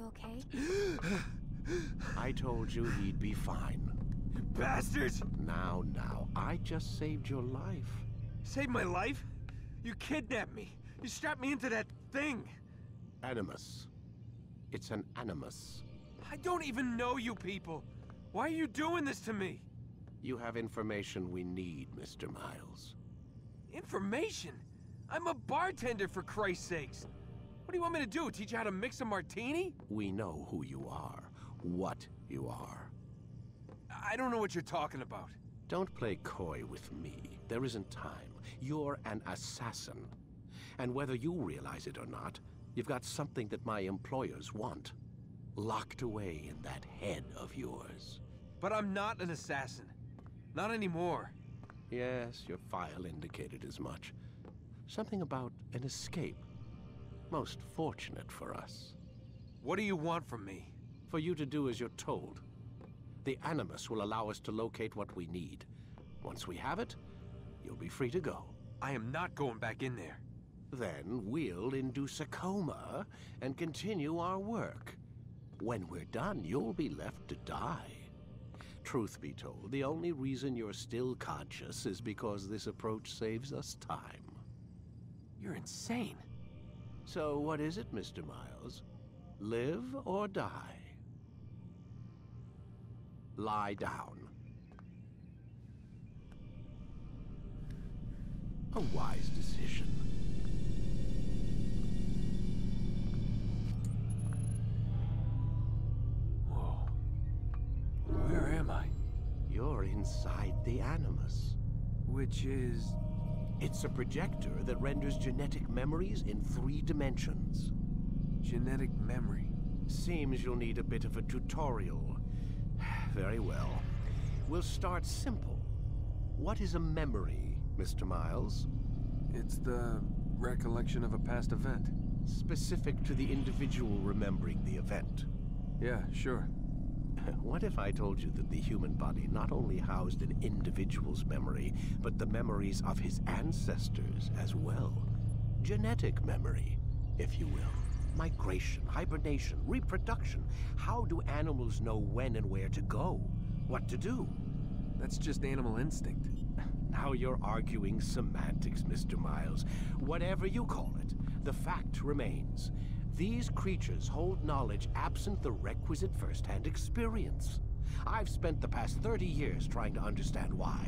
okay? I told you he'd be fine. You bastards! Now, I just saved your life. Saved my life? You kidnapped me. You strapped me into that thing. Animus. It's an animus. I don't even know you people. Why are you doing this to me? You have information we need, Mr. Miles. Information? I'm a bartender, for Christ's sakes. What do you want me to do, teach you how to mix a martini? We know who you are, what you are. I don't know what you're talking about. Don't play coy with me. There isn't time. You're an assassin. And whether you realize it or not, you've got something that my employers want. Locked away in that head of yours. But I'm not an assassin. Not anymore. Yes, your file indicated as much. Something about an escape. Most fortunate for us. What do you want from me? For you to do as you're told. The Animus will allow us to locate what we need. Once we have it, you'll be free to go. I am not going back in there. Then we'll induce a coma and continue our work. When we're done, you'll be left to die. Truth be told, the only reason you're still conscious is because this approach saves us time. You're insane. So what is it, Mr. Miles? Live or die? Lie down. A wise decision. Whoa. Where am I? You're inside the Animus. Which is... It's a projector that renders genetic memories in 3 dimensions. Genetic memory. Seems you'll need a bit of a tutorial. Very well. We'll start simple. What is a memory, Mr. Miles? It's the recollection of a past event. Specific to the individual remembering the event. Yeah, sure. What if I told you that the human body not only housed an individual's memory, but the memories of his ancestors as well? Genetic memory, if you will. Migration, hibernation, reproduction. How do animals know when and where to go? What to do? That's just animal instinct. Now you're arguing semantics, Mr. Miles. Whatever you call it, the fact remains. These creatures hold knowledge absent the requisite first-hand experience. I've spent the past 30 years trying to understand why.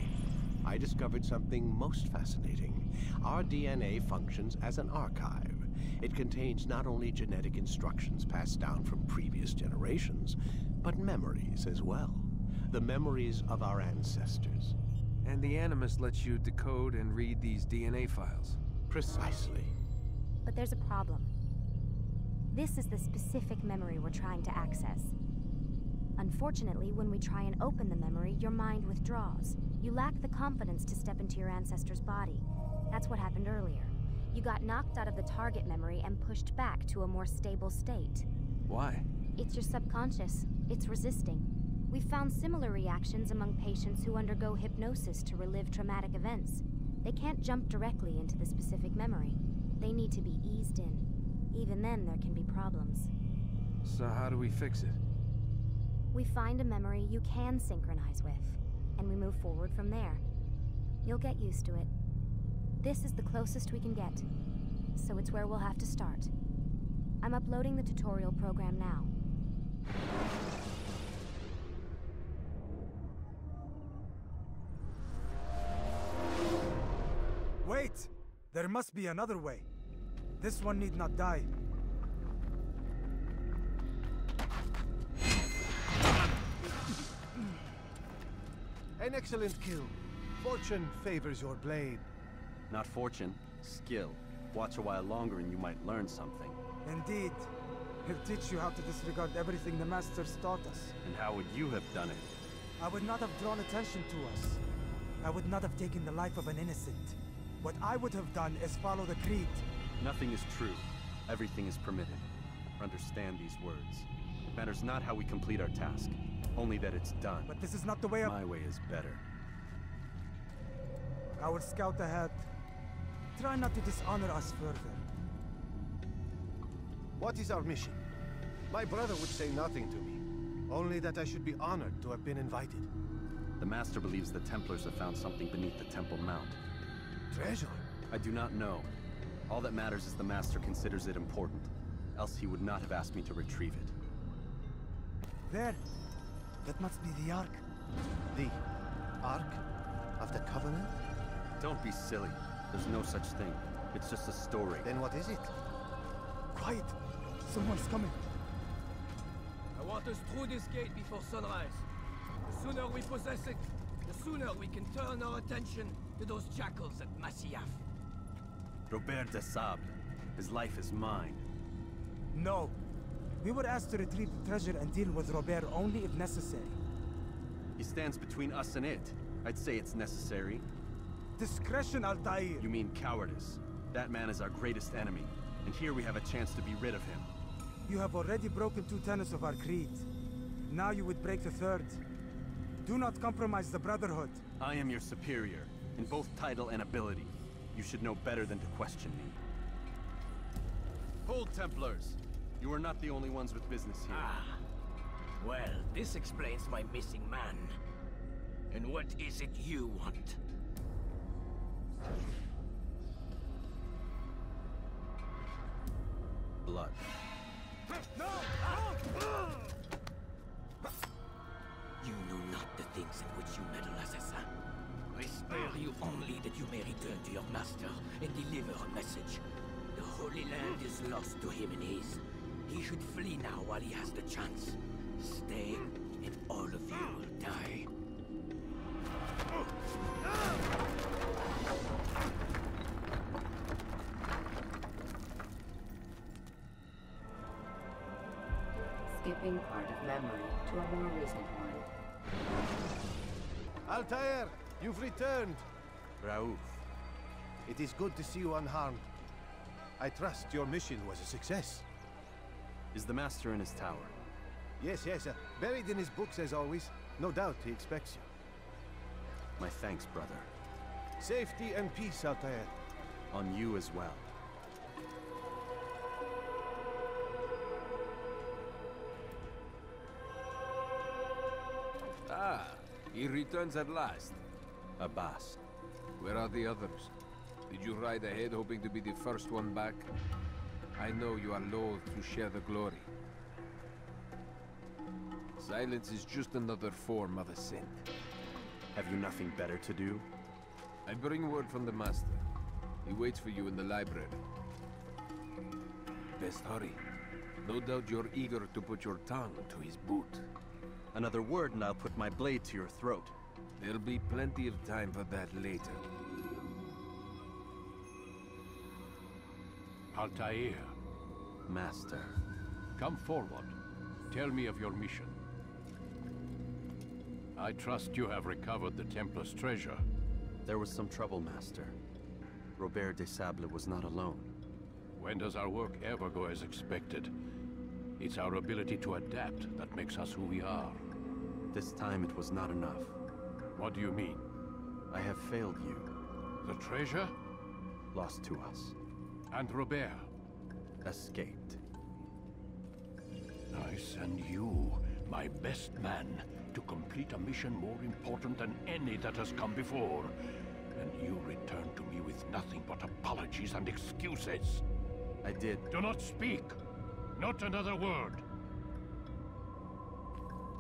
I discovered something most fascinating. Our DNA functions as an archive. It contains not only genetic instructions passed down from previous generations, but memories as well. The memories of our ancestors. And the Animus lets you decode and read these DNA files. Precisely. But there's a problem. This is the specific memory we're trying to access. Unfortunately, when we try and open the memory, your mind withdraws. You lack the confidence to step into your ancestor's body. That's what happened earlier. You got knocked out of the target memory and pushed back to a more stable state. Why? It's your subconscious. It's resisting. We've found similar reactions among patients who undergo hypnosis to relive traumatic events. They can't jump directly into the specific memory. They need to be eased in. Even then, there can be problems. So how do we fix it? We find a memory you can synchronize with, and we move forward from there. You'll get used to it. This is the closest we can get, so it's where we'll have to start. I'm uploading the tutorial program now. Wait! There must be another way. This one need not die. An excellent kill. Fortune favors your blade. Not fortune, skill. Watch a while longer and you might learn something. Indeed. He'll teach you how to disregard everything the Masters taught us. And how would you have done it? I would not have drawn attention to us. I would not have taken the life of an innocent. What I would have done is follow the creed. Nothing is true. Everything is permitted. Understand these words. It matters not how we complete our task, only that it's done. But this is not the way of... My way is better. I will scout ahead. Try not to dishonor us further. What is our mission? My brother would say nothing to me. Only that I should be honored to have been invited. The Master believes the Templars have found something beneath the Temple Mount. Treasure? I do not know. All that matters is the Master considers it important. Else he would not have asked me to retrieve it. There! That must be the Ark. The Ark of the Covenant? Don't be silly. There's no such thing. It's just a story. Then what is it? Quiet! Someone's coming. I want us through this gate before sunrise. The sooner we possess it, the sooner we can turn our attention to those jackals at Masyaf. Robert de Sable. His life is mine. No. We were asked to retrieve the treasure and deal with Robert only if necessary. He stands between us and it. I'd say it's necessary. Discretion, Altaïr! You mean cowardice. That man is our greatest enemy, and here we have a chance to be rid of him. You have already broken 2 tenets of our creed. Now you would break the 3rd. Do not compromise the Brotherhood. I am your superior, in both title and ability. You should know better than to question me. Hold, Templars! You are not the only ones with business here. Ah. Well, this explains my missing man. And what is it you want? Blood. No! You know not the things in which you meddle, assassin. I spare you only that you may return to your master and deliver a message. The Holy Land is lost to him and his. He should flee now while he has the chance. Stay, and all of you will die. Skipping part of memory to a more recent one. Altair, you've returned. Raouf. It is good to see you unharmed. I trust your mission was a success. Is the Master in his tower? Yes, buried in his books as always. No doubt he expects you. My thanks, brother. Safety and peace, Altair. On you as well. Ah, he returns at last. Abbas. Where are the others? Did you ride ahead hoping to be the first one back? I know you are loath to share the glory. Silence is just another form of assent. Have you nothing better to do? I bring word from the Master. He waits for you in the library. Best hurry. No doubt you're eager to put your tongue to his boot. Another word and I'll put my blade to your throat. There'll be plenty of time for that later. Altaïr, Master. come forward. Tell me of your mission. I trust you have recovered the Templar's treasure. There was some trouble, Master. Robert de Sable was not alone. When does our work ever go as expected? It's our ability to adapt that makes us who we are. This time it was not enough. What do you mean? I have failed you. The treasure? Lost to us. And Robert? Escaped. I send you, my best man, to complete a mission more important than any that has come before. And you return to me with nothing but apologies and excuses. I did. Do not speak! Not another word!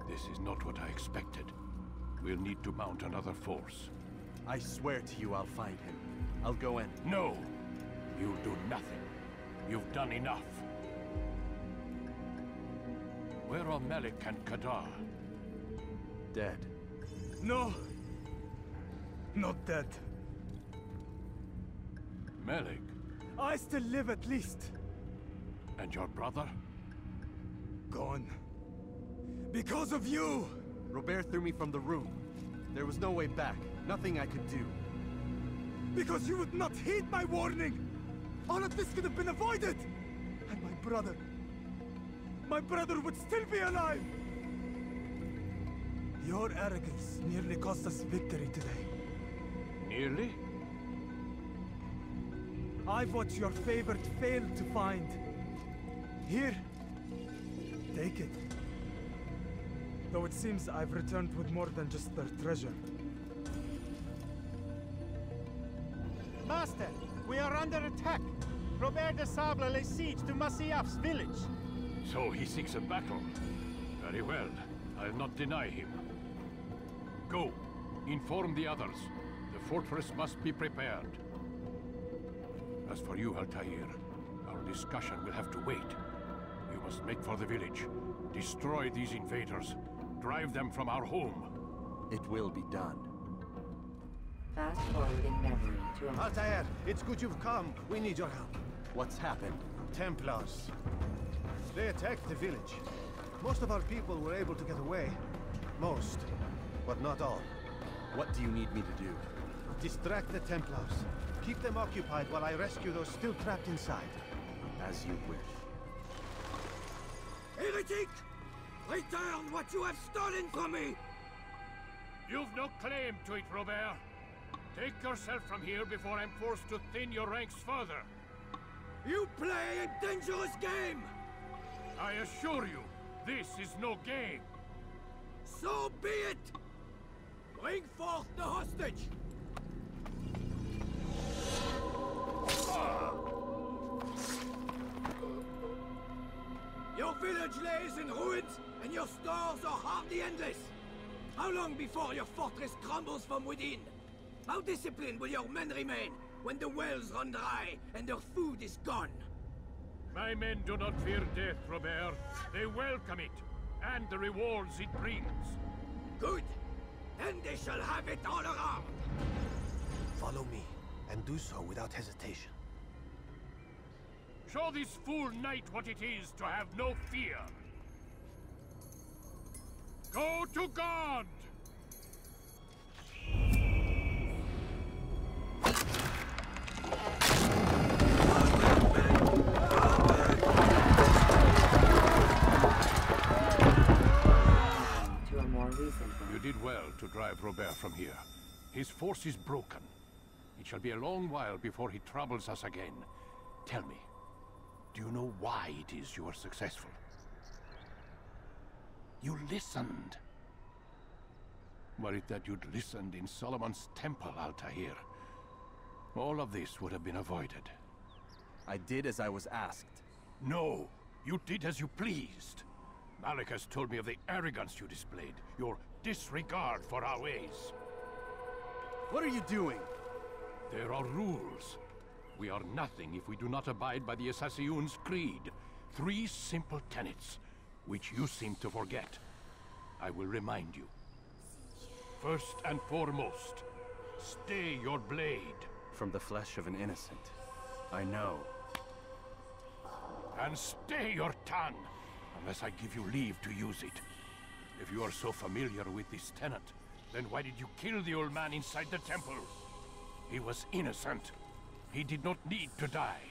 This is not what I expected. We'll need to mount another force. I swear to you I'll find him. I'll go in. No! You'll do nothing. You've done enough. Where are Malik and Kadar? Dead. No! Not dead. Malik? I still live at least. And your brother? Gone. Because of you! Robert threw me from the room. There was no way back. Nothing I could do. Because you would not heed my warning! All of this could have been avoided! And my brother would still be alive! Your arrogance nearly cost us victory today. Nearly? I've watched your favorite fail to find. Here, take it. Though it seems I've returned with more than just their treasure. Master, we are under attack. Robert de Sable lays siege to Masyaf's village. So he seeks a battle. Very well. I'll not deny him. Go. Inform the others. The fortress must be prepared. As for you, Altaïr, our discussion will have to wait. You must make for the village. Destroy these invaders. Drive them from our home. It will be done. Fast forwarding memory to a... Altaïr, it's good you've come. We need your help. What's happened? Templars. They attacked the village. Most of our people were able to get away. Most, but not all. What do you need me to do? Distract the Templars. Keep them occupied while I rescue those still trapped inside. As you wish. Heretic! Return what you have stolen from me! You've no claim to it, Robert. Take yourself from here before I'm forced to thin your ranks further. You play a dangerous game! I assure you, this is no game. So be it! Bring forth the hostage! Your village lays in ruins, and your stores are hardly endless. How long before your fortress crumbles from within? How disciplined will your men remain when the wells run dry and their food is gone? My men do not fear death, Robert. They welcome it, and the rewards it brings. Good. Then they shall have it all around. Follow me, and do so without hesitation. Show this fool knight what it is to have no fear. Go to God! To a more recent one. You did well to drive Robert from here. His force is broken. It shall be a long while before he troubles us again. Tell me, do you know why it is you were successful? You listened. Were it that you'd listened in Solomon's temple, Altaïr, all of this would have been avoided. I did as I was asked. No, you did as you pleased. Malik has told me of the arrogance you displayed, your disregard for our ways. What are you doing? There are rules. We are nothing if we do not abide by the Assassin's creed. 3 simple tenets, which you seem to forget. I will remind you. First and foremost, stay your blade. From the flesh of an innocent. I know. And stay your tongue, unless I give you leave to use it. If you are so familiar with this tenet, then why did you kill the old man inside the temple? He was innocent. He did not need to die.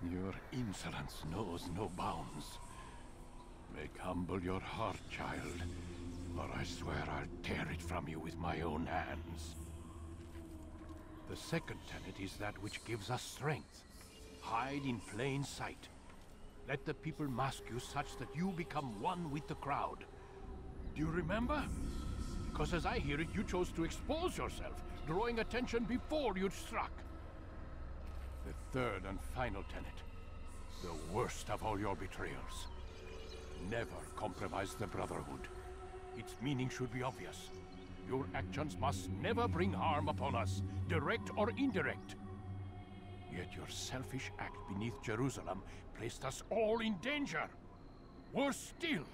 Your insolence knows no bounds. Make humble your heart, child, or I swear I'll tear it from you with my own hands. The second tenet is that which gives us strength. Hide in plain sight. Let the people mask you such that you become one with the crowd. Do you remember? Because as I hear it, you chose to expose yourself, drawing attention before you'd struck. The third and final tenet, the worst of all your betrayals. Never compromise the Brotherhood. Its meaning should be obvious. Your actions must never bring harm upon us, direct or indirect. Yet your selfish act beneath Jerusalem placed us all in danger. Worse still,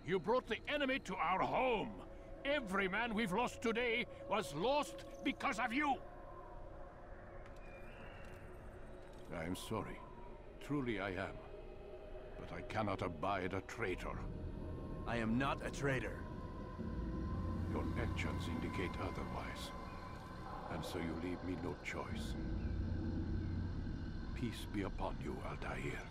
you brought the enemy to our home. Every man we've lost today was lost because of you. I am sorry. Truly I am. But I cannot abide a traitor. I am not a traitor. Your actions indicate otherwise. And so you leave me no choice. Peace be upon you, Altaïr.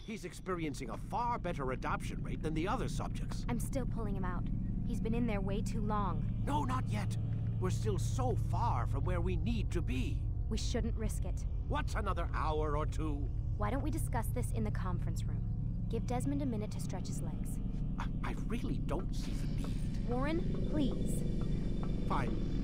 He's experiencing a far better adoption rate than the other subjects. I'm still pulling him out. He's been in there way too long. No, not yet. We're still so far from where we need to be. We shouldn't risk it. What's another hour or two? Why don't we discuss this in the conference room? Give Desmond a minute to stretch his legs. I really don't see the need. Warren, please. Fine.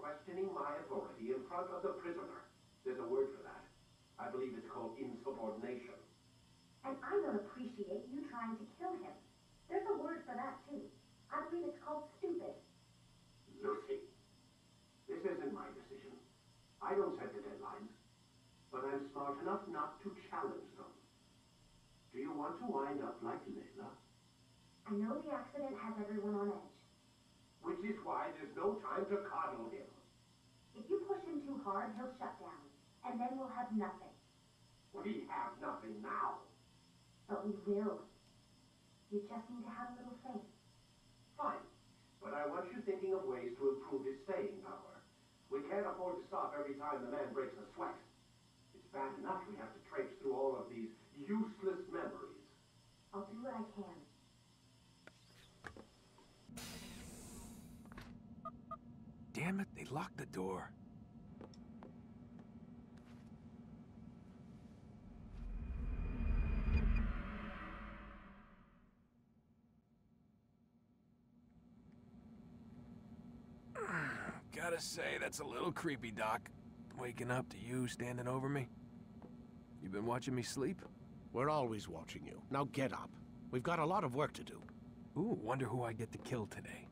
Questioning my authority in front of the prisoner. There's a word for that. I believe it's called insubordination. And I don't appreciate you trying to kill him. There's a word for that, too. I believe it's called stupid. Lucy, this isn't my decision. I don't set the deadlines. But I'm smart enough not to challenge them. Do you want to wind up like Layla? I know the accident has everyone on edge. Which is why there's no time to coddle him. If you push him too hard, he'll shut down. And then we'll have nothing. We have nothing now. But we will. You just need to have a little faith. Fine. But I want you thinking of ways to improve his staying power. We can't afford to stop every time the man breaks a sweat. It's bad enough we have to traipse through all of these useless memories. I'll do what I can. Damn it, they locked the door. Gotta say, that's a little creepy, Doc. Waking up to you standing over me. You been watching me sleep? We're always watching you. Now get up. We've got a lot of work to do. Ooh, wonder who I get to kill today.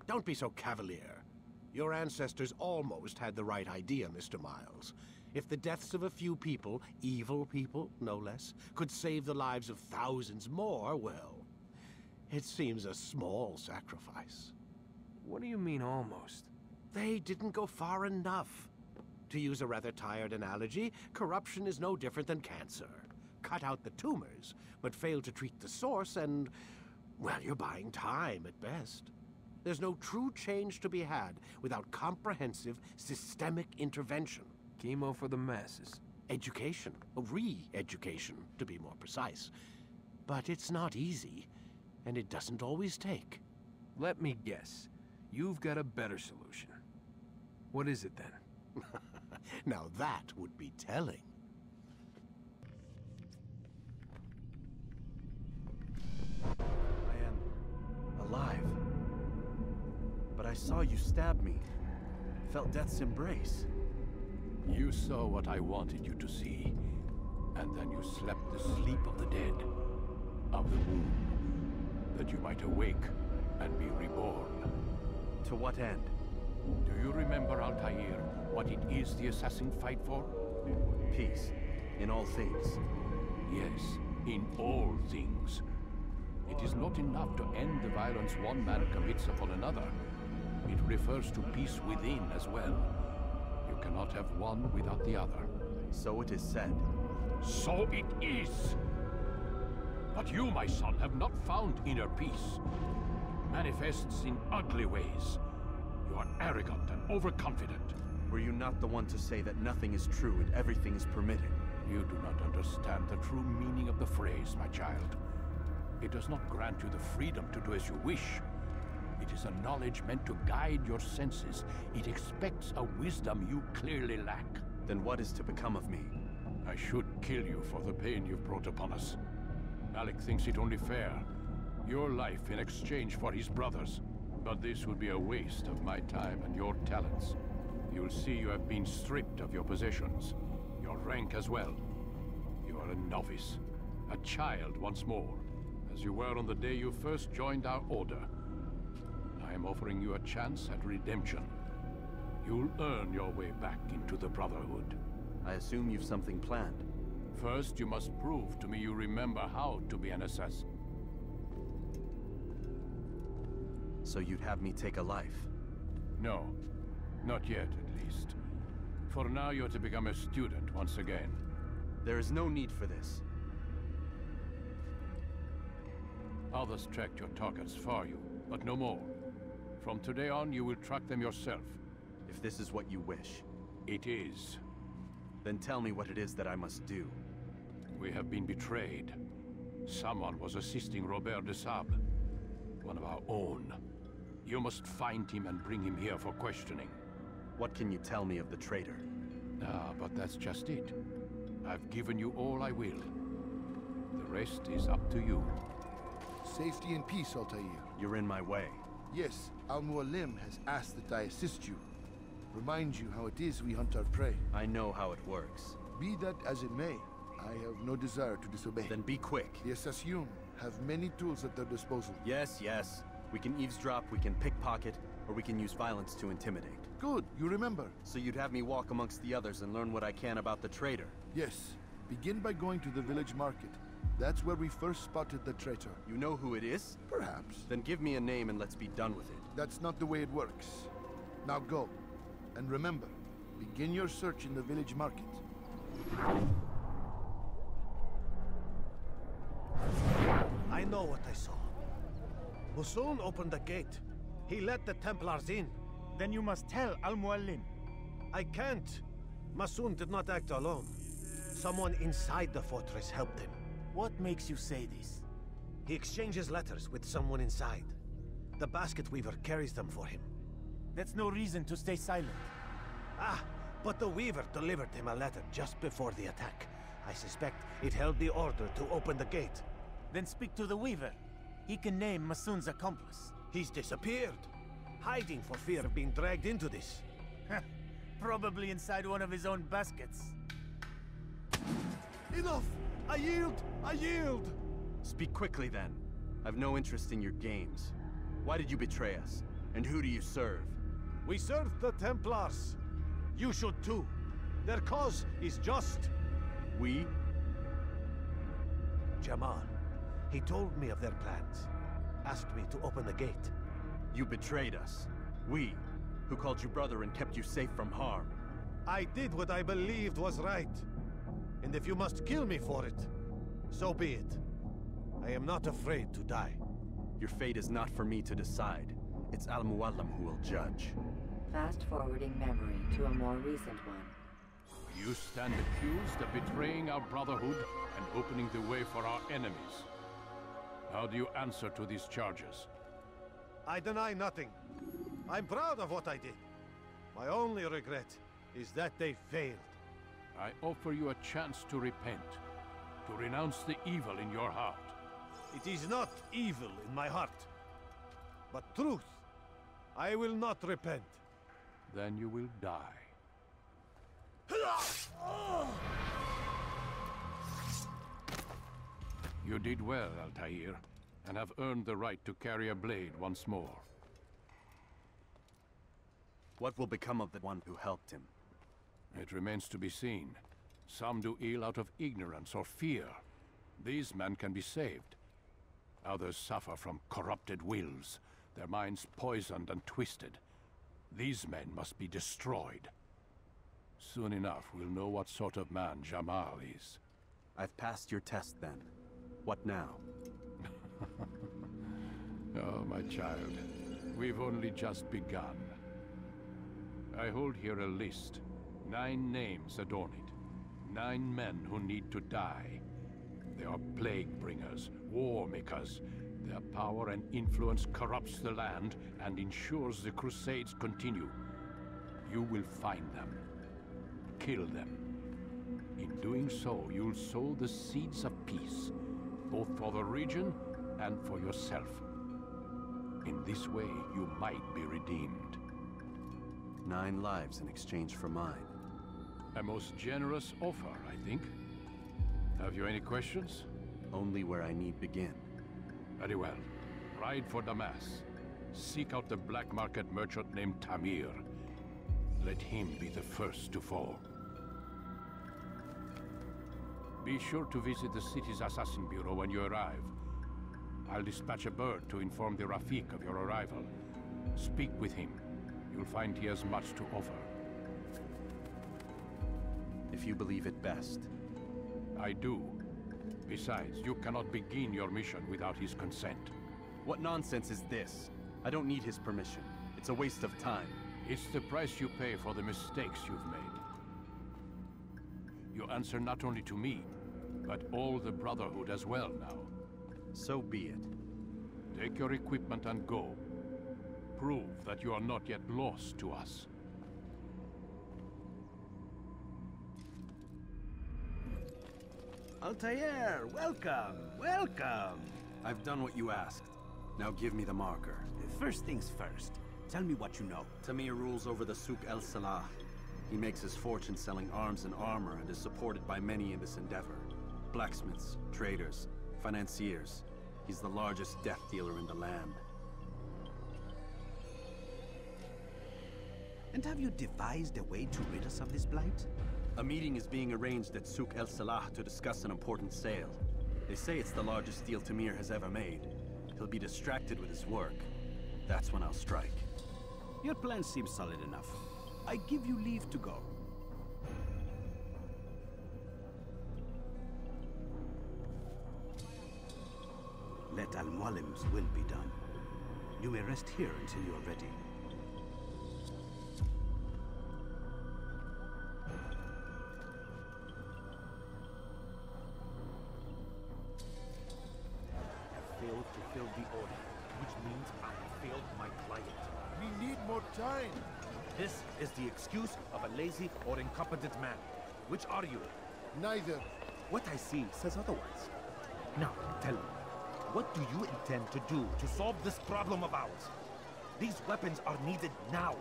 Don't be so cavalier. Your ancestors almost had the right idea, Mr. Miles. If the deaths of a few people, evil people, no less, could save the lives of thousands more, well, it seems a small sacrifice. What do you mean, almost? They didn't go far enough. To use a rather tired analogy, corruption is no different than cancer. Cut out the tumors, but fail to treat the source and, well, you're buying time at best. There's no true change to be had without comprehensive, systemic intervention. Chemo for the masses. Education. Re-education, to be more precise. But it's not easy, and it doesn't always take. Let me guess. You've got a better solution. What is it, then? Now that would be telling. I am alive. But I saw you stab me. Felt death's embrace. You saw what I wanted you to see. And then you slept the sleep of the dead. Of the womb. That you might awake and be reborn. To what end? Do you remember, Altaïr, what it is the assassin fight for? Peace. In all things. Yes, in all things. It is not enough to end the violence one man commits upon another. It refers to peace within as well. You cannot have one without the other. So it is said. So it is! But you, my son, have not found inner peace. It manifests in ugly ways. You are arrogant and overconfident. Were you not the one to say that nothing is true and everything is permitted? You do not understand the true meaning of the phrase, my child. It does not grant you the freedom to do as you wish. It is a knowledge meant to guide your senses. It expects a wisdom you clearly lack. Then what is to become of me? I should kill you for the pain you've brought upon us. Alec thinks it only fair. Your life in exchange for his brother's. But this would be a waste of my time and your talents. You'll see you have been stripped of your possessions. Your rank as well. You are a novice. A child once more. As you were on the day you first joined our order. I am offering you a chance at redemption. You'll earn your way back into the Brotherhood. I assume you've something planned. First, you must prove to me you remember how to be an assassin. So you'd have me take a life? No. Not yet, at least. For now, you're to become a student once again. There is no need for this. Others tracked your targets for you, but no more. From today on, you will track them yourself. If this is what you wish. It is. Then tell me what it is that I must do. We have been betrayed. Someone was assisting Robert de Sable, one of our own. You must find him and bring him here for questioning. What can you tell me of the traitor? Ah, but that's just it. I've given you all I will. The rest is up to you. Safety and peace, Altaïr. You're in my way. Yes, Al-Mualim has asked that I assist you. Remind you how it is we hunt our prey. I know how it works. Be that as it may, I have no desire to disobey. Then be quick. The Assassin have many tools at their disposal. Yes, yes. We can eavesdrop, we can pickpocket, or we can use violence to intimidate. Good, you remember. So you'd have me walk amongst the others and learn what I can about the traitor? Yes. Begin by going to the village market. That's where we first spotted the traitor. You know who it is? Perhaps. Then give me a name and let's be done with it. That's not the way it works. Now go. And remember, begin your search in the village market. I know what I saw. Musoon opened the gate. He let the Templars in. Then you must tell Al-Mualim. I can't. Musoon did not act alone. Someone inside the fortress helped him. What makes you say this? He exchanges letters with someone inside. The basket weaver carries them for him. That's no reason to stay silent. Ah, but the weaver delivered him a letter just before the attack. I suspect it held the order to open the gate. Then speak to the weaver. He can name Masoon's accomplice. He's disappeared, hiding for fear of being dragged into this. Probably inside one of his own baskets. Enough! I yield! I yield! Speak quickly then. I've no interest in your games. Why did you betray us? And who do you serve? We serve the Templars. You should too. Their cause is just. We? Jamal. He told me of their plans. Asked me to open the gate. You betrayed us. We, who called you brother and kept you safe from harm. I did what I believed was right. And if you must kill me for it, so be it. I am not afraid to die. Your fate is not for me to decide. It's Al-Mualim who will judge. Fast-forwarding memory to a more recent one. You stand accused of betraying our brotherhood and opening the way for our enemies. How do you answer to these charges? I deny nothing. I'm proud of what I did. My only regret is that they failed. I offer you a chance to repent, to renounce the evil in your heart. It is not evil in my heart, but truth. I will not repent. Then you will die. You did well, Altaïr, and have earned the right to carry a blade once more. What will become of the one who helped him? It remains to be seen. Some do ill out of ignorance or fear. These men can be saved. Others suffer from corrupted wills, their minds poisoned and twisted. These men must be destroyed. Soon enough, we'll know what sort of man Jamal is. I've passed your test then. What now? Oh, my child. We've only just begun. I hold here a list. 9 names adorn it. 9 men who need to die. They are plague bringers, war makers. Their power and influence corrupts the land and ensures the Crusades continue. You will find them. Kill them. In doing so, you'll sow the seeds of peace, both for the region and for yourself. In this way, you might be redeemed. 9 lives in exchange for mine. A most generous offer, I think. Have you any questions? Only where I need begin. Very well. Ride for Damas. Seek out the black market merchant named Tamir. Let him be the first to fall. Be sure to visit the city's assassin bureau when you arrive. I'll dispatch a bird to inform the Rafik of your arrival. Speak with him. You'll find he has much to offer. If you believe it best. I do. Besides, you cannot begin your mission without his consent. What nonsense is this? I don't need his permission. It's a waste of time. It's the price you pay for the mistakes you've made. You answer not only to me, but all the Brotherhood as well now. So be it. Take your equipment and go. Prove that you are not yet lost to us. Altaïr, welcome, welcome! I've done what you asked. Now give me the marker. First things first. Tell me what you know. Tamir rules over the Souk el-Salah. He makes his fortune selling arms and armor and is supported by many in this endeavor. Blacksmiths, traders, financiers. He's the largest death dealer in the land. And have you devised a way to rid us of this blight? A meeting is being arranged at Souk el-Salah to discuss an important sale. They say it's the largest deal Tamir has ever made. He'll be distracted with his work. That's when I'll strike. Your plan seems solid enough. I give you leave to go. Let Al-Mualim's will be done. You may rest here until you are ready. Failed to fill the order, which means I failed my client. We need more time. This is the excuse of a lazy or incompetent man. Which are you? Neither. What I see says otherwise. Now, tell me, what do you intend to do to solve this problem of ours? These weapons are needed now.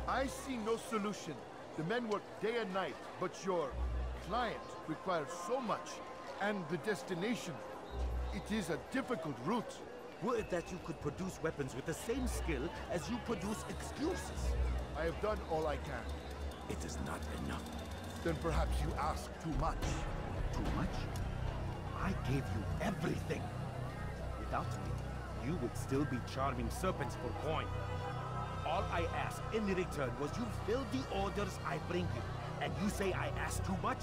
I see no solution. The men work day and night, but your client requires so much. And the destination. It is a difficult route. Were it that you could produce weapons with the same skill as you produce excuses? I have done all I can. It is not enough. Then perhaps you ask too much. Too much? I gave you everything. Without me, you would still be charming serpents for coin. All I asked in return was you fill the orders I bring you. And you say I asked too much?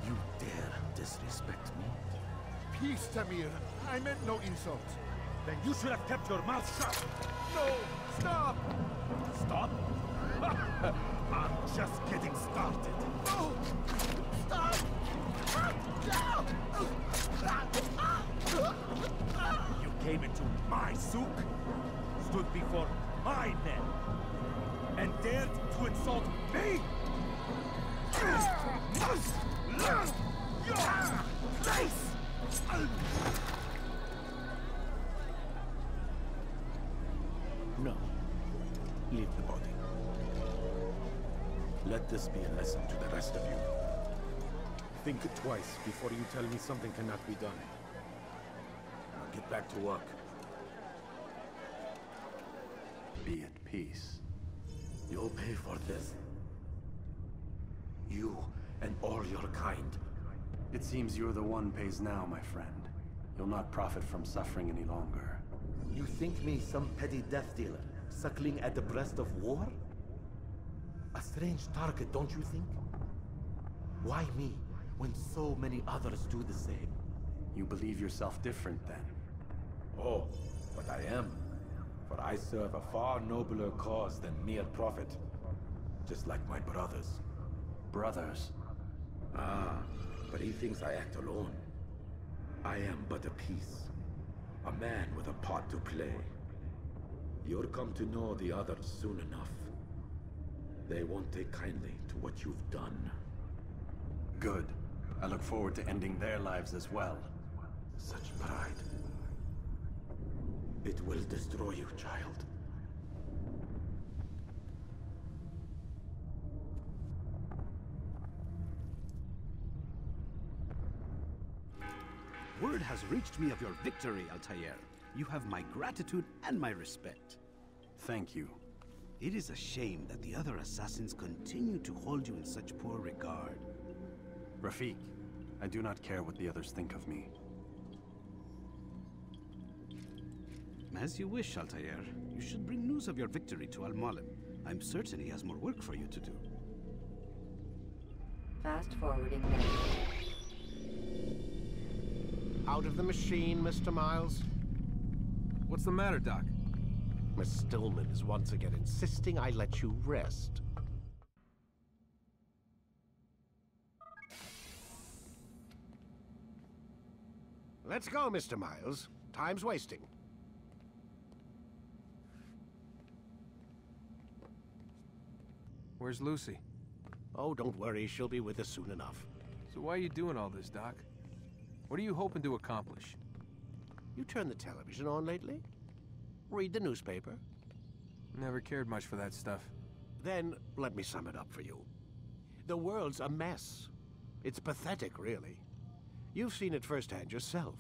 You dare disrespect me? Peace, Tamir. I meant no insult. Then you should have kept your mouth shut. No! Stop! Stop? I'm just getting started. No! Stop! You came into my souk, stood before my men, and dared to insult me! You must learn your place! No. Leave the body. Let this be a lesson to the rest of you. Think twice before you tell me something cannot be done. Now get back to work. Be at peace. You'll pay for this. You and all your kind. It seems you're the one pays now, my friend. You'll not profit from suffering any longer. You think me some petty death dealer, suckling at the breast of war? A strange target, don't you think? Why me, when so many others do the same? You believe yourself different, then? Oh, but I am. For I serve a far nobler cause than mere profit. Just like my brothers. Brothers? Ah, but he thinks I act alone. I am but a piece. A man with a part to play. You'll come to know the others soon enough. They won't take kindly to what you've done. Good. I look forward to ending their lives as well. Such pride. It will destroy you, child. Word has reached me of your victory, Altaïr. You have my gratitude and my respect. Thank you. It is a shame that the other assassins continue to hold you in such poor regard. Rafiq, I do not care what the others think of me. As you wish, Altaïr. You should bring news of your victory to Al-Mualim. I'm certain he has more work for you to do. Fast forwarding now. Out of the machine, Mr. Miles. What's the matter, Doc? Miss Stillman is once again insisting I let you rest. Let's go, Mr. Miles. Time's wasting. Where's Lucy? Oh, don't worry. She'll be with us soon enough. So why are you doing all this, Doc? What are you hoping to accomplish? You turned the television on lately? Read the newspaper? Never cared much for that stuff. Then, let me sum it up for you. The world's a mess. It's pathetic, really. You've seen it firsthand yourself.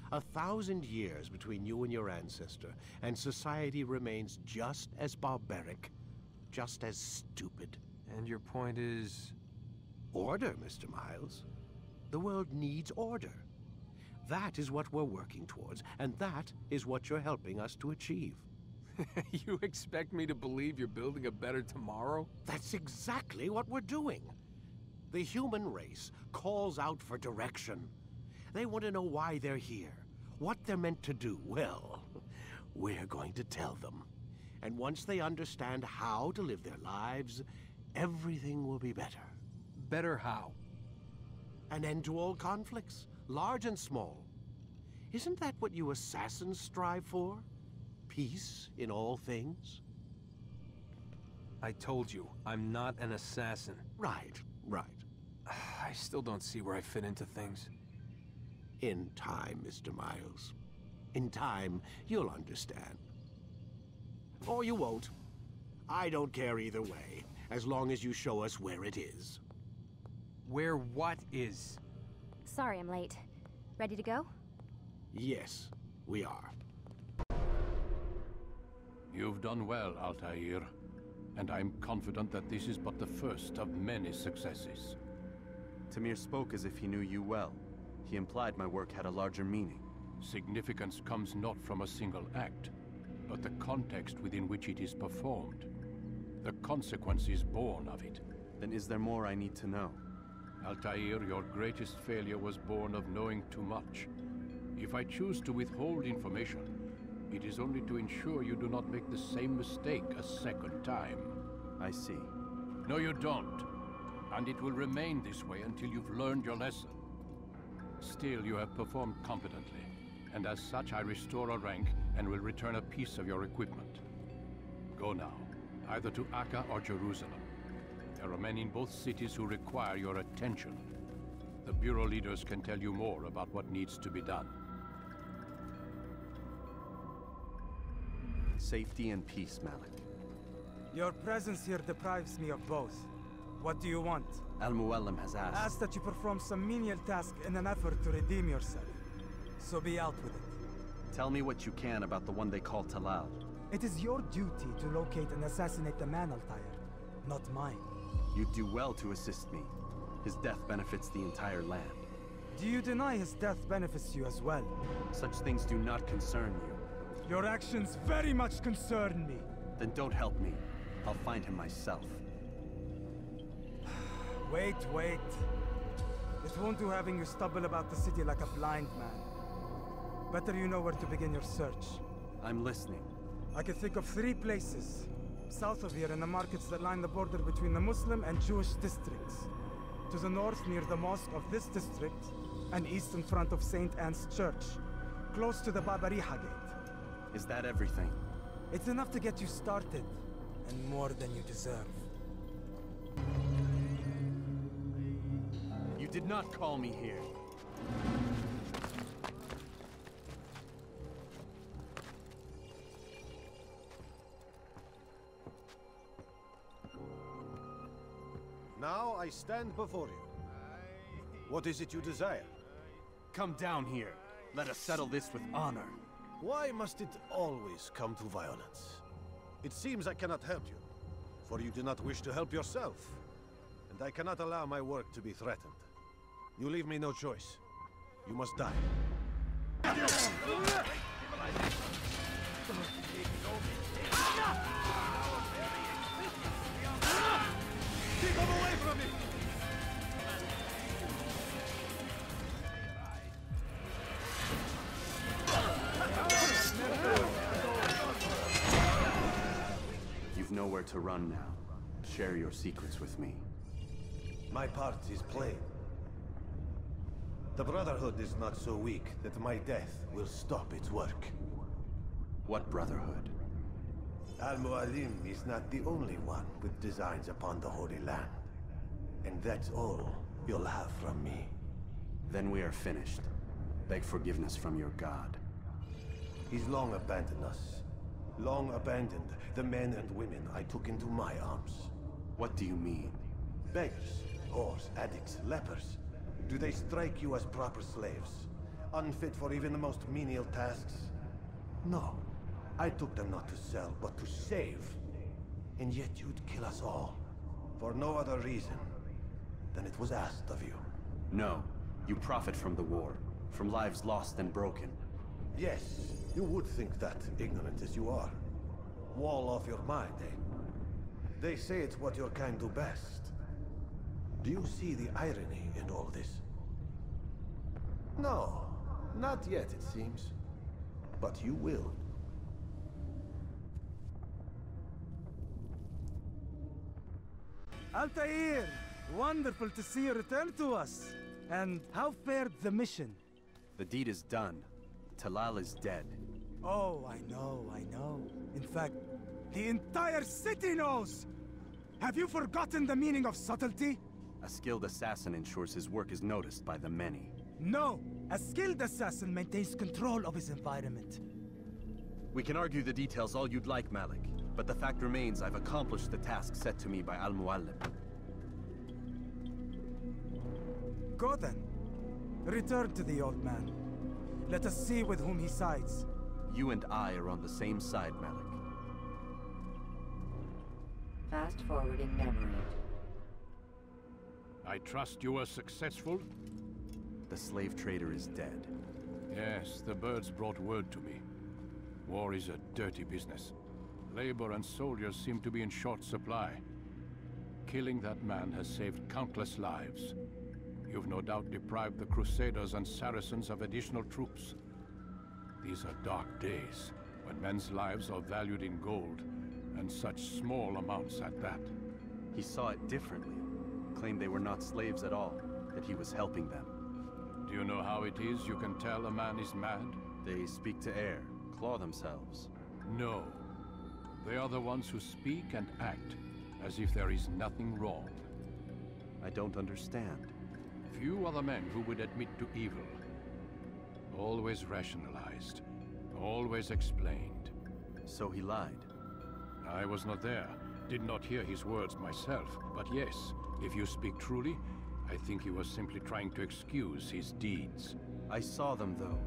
1,000 years between you and your ancestor, and society remains just as barbaric, just as stupid. And your point is? Order, Mr. Miles. The world needs order. That is what we're working towards, and that is what you're helping us to achieve. You expect me to believe you're building a better tomorrow? That's exactly what we're doing. The human race calls out for direction. They want to know why they're here, what they're meant to do. Well, we're going to tell them. And once they understand how to live their lives, everything will be better. Better how? An end to all conflicts, large and small. Isn't that what you assassins strive for? Peace in all things? I told you, I'm not an assassin. Right, right. I still don't see where I fit into things. In time, Mr. Miles. In time, you'll understand. Or you won't. I don't care either way, as long as you show us where it is. Where what is? Sorry I'm late. Ready to go? Yes, we are. You've done well, Altaïr, and I'm confident that this is but the first of many successes. Tamir spoke as if he knew you well. He implied my work had a larger meaning. Significance comes not from a single act, but the context within which it is performed. The consequences born of it. Then is there more I need to know? Altaïr, your greatest failure was born of knowing too much. If I choose to withhold information, it is only to ensure you do not make the same mistake a second time. I see. No, you don't. And it will remain this way until you've learned your lesson. Still, you have performed competently, and as such I restore a rank and will return a piece of your equipment. Go now, either to Akka or Jerusalem. There are men in both cities who require your attention. The Bureau leaders can tell you more about what needs to be done. Safety and peace, Malik. Your presence here deprives me of both. What do you want? Al-Muallim has asked. Asked that you perform some menial task in an effort to redeem yourself. So be out with it. Tell me what you can about the one they call Talal. It is your duty to locate and assassinate the man, Altaïr, not mine. You'd do well to assist me. His death benefits the entire land. Do you deny his death benefits you as well? Such things do not concern you. Your actions very much concern me. Then don't help me. I'll find him myself. Wait. It won't do having you stumble about the city like a blind man. Better you know where to begin your search. I'm listening. I can think of 3 places. South of here in the markets that line the border between the Muslim and Jewish districts. To the north near the mosque of this district, and east in front of St. Anne's Church, close to the Babariha Gate. Is that everything? It's enough to get you started, and more than you deserve. You did not call me here. Now I stand before you. What is it you desire? Come down here. Let us settle this with honor. Why must it always come to violence? It seems I cannot help you, for you do not wish to help yourself. And I cannot allow my work to be threatened. You leave me no choice. You must die. Keep him away from me! to run now. Share your secrets with me. My part is plain. The Brotherhood is not so weak that my death will stop its work. What Brotherhood? Al-Mualim is not the only one with designs upon the Holy Land. And that's all you'll have from me. Then we are finished. Beg forgiveness from your god. He's long abandoned us. Long abandoned the men and women I took into my arms. What do you mean? Beggars, whores, addicts, lepers. Do they strike you as proper slaves? Unfit for even the most menial tasks? No. I took them not to sell, but to save. And yet you'd kill us all. For no other reason than it was asked of you. No. You profit from the war. From lives lost and broken. Yes, you would think that, ignorant as you are. Wall off your mind, eh? They say it's what your kind do best. Do you see the irony in all this? No, not yet, it seems. But you will. Altaïr! Wonderful to see you return to us. And how fared the mission? The deed is done. Talal is dead. Oh, I know. In fact, the entire city knows! Have you forgotten the meaning of subtlety? A skilled assassin ensures his work is noticed by the many. No! A skilled assassin maintains control of his environment. We can argue the details all you'd like, Malik. But the fact remains I've accomplished the task set to me by Al-Mualim. Go then. Return to the old man. Let us see with whom he sides. You and I are on the same side, Malik. Fast-forwarding memory. I trust you were successful? The slave trader is dead. Yes, the birds brought word to me. War is a dirty business. Labor and soldiers seem to be in short supply. Killing that man has saved countless lives. You've no doubt deprived the Crusaders and Saracens of additional troops. These are dark days, when men's lives are valued in gold, and such small amounts at that. He saw it differently. Claimed they were not slaves at all, that he was helping them. Do you know how it is you can tell a man is mad? They speak to air, claw themselves. No. They are the ones who speak and act as if there is nothing wrong. I don't understand. Few are the men who would admit to evil. Always rationalized. Always explained. So he lied? I was not there. Did not hear his words myself. But yes, if you speak truly, I think he was simply trying to excuse his deeds. I saw them, though.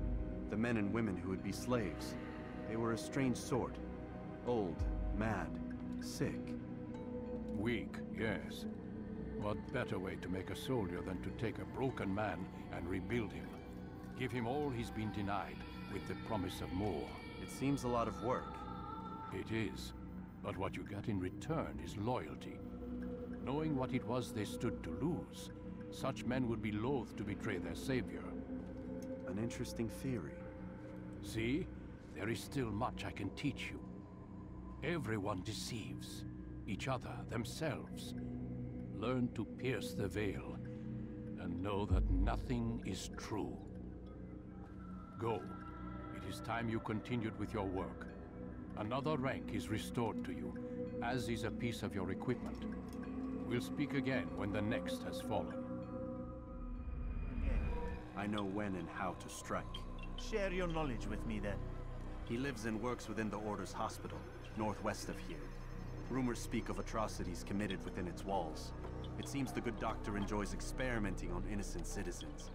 The men and women who would be slaves. They were a strange sort. Old, mad, sick. Weak, yes. What better way to make a soldier than to take a broken man and rebuild him? Give him all he's been denied, with the promise of more. It seems a lot of work. It is. But what you get in return is loyalty. Knowing what it was they stood to lose, such men would be loath to betray their savior. An interesting theory. See? There is still much I can teach you. Everyone deceives. Each other, themselves. Learn to pierce the veil, and know that nothing is true. Go. It is time you continued with your work. Another rank is restored to you, as is a piece of your equipment. We'll speak again when the next has fallen. I know when and how to strike. Share your knowledge with me, then. He lives and works within the Order's hospital, northwest of here. Rumors speak of atrocities committed within its walls. It seems the good doctor enjoys experimenting on innocent citizens.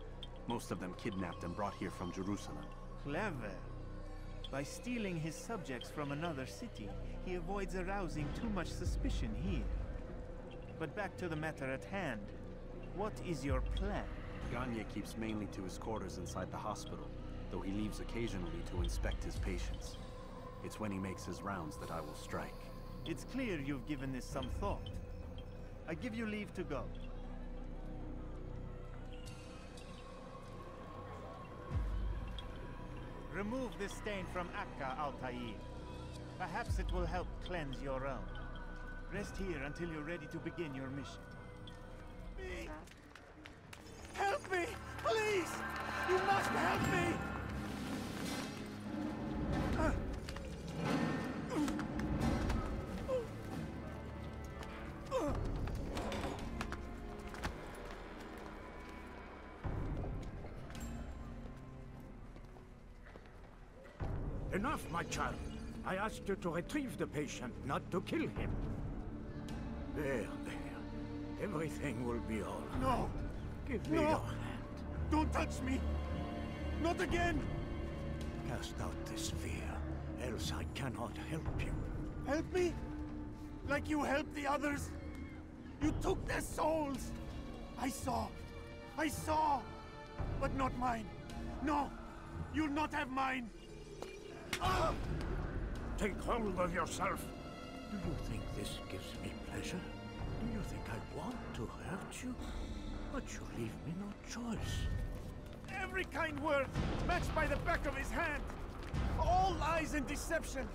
Most of them kidnapped and brought here from Jerusalem. Clever. By stealing his subjects from another city, he avoids arousing too much suspicion here. But back to the matter at hand. What is your plan? Gagne keeps mainly to his quarters inside the hospital, though he leaves occasionally to inspect his patients. It's when he makes his rounds that I will strike. It's clear you've given this some thought. I give you leave to go. Remove this stain from Akka, Altaïr. Perhaps it will help cleanse your own. Rest here until you're ready to begin your mission. Me! Help me! Please! You must help me! Enough, my child. I asked you to retrieve the patient, not to kill him. There. Everything will be all right. No! Give me your hand. Don't touch me! Not again! Cast out this fear, else I cannot help you. Help me? Like you helped the others? You took their souls! I saw! But not mine! No! You'll not have mine! Take hold of yourself. Do you think this gives me pleasure? Do you think I want to hurt you? But you leave me no choice. Every kind word matched by the back of his hand. All lies and deception.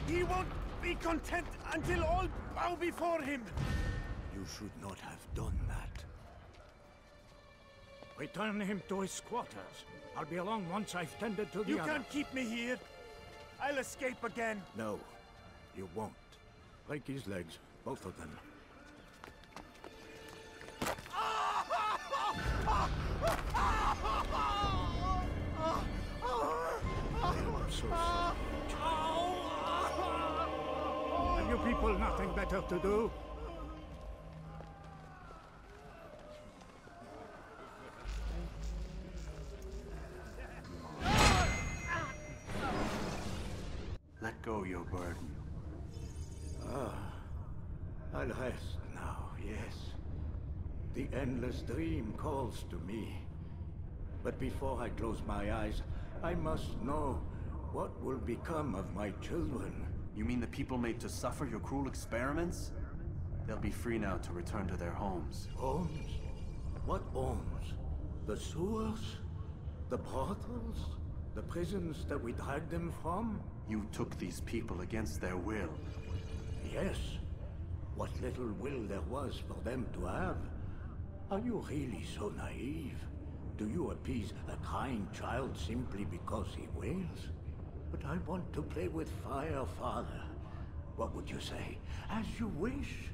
He won't be content until all bow before him. You should not have done that. Return him to his quarters. I'll be along once I've tended to the You other. can't keep me here. I'll escape again. No, you won't. Break his legs, both of them. I'm so sorry. Have you people nothing better to do? Let go your burden. I'll rest now, yes. The endless dream calls to me. But before I close my eyes, I must know what will become of my children. You mean the people made to suffer your cruel experiments? They'll be free now to return to their homes. Homes? What homes? The sewers? The brothels? The prisons that we dragged them from? You took these people against their will. Yes. What little will there was for them to have. Are you really so naive? Do you appease a crying child simply because he wails? But I want to play with fire, Father. What would you say? As you wish.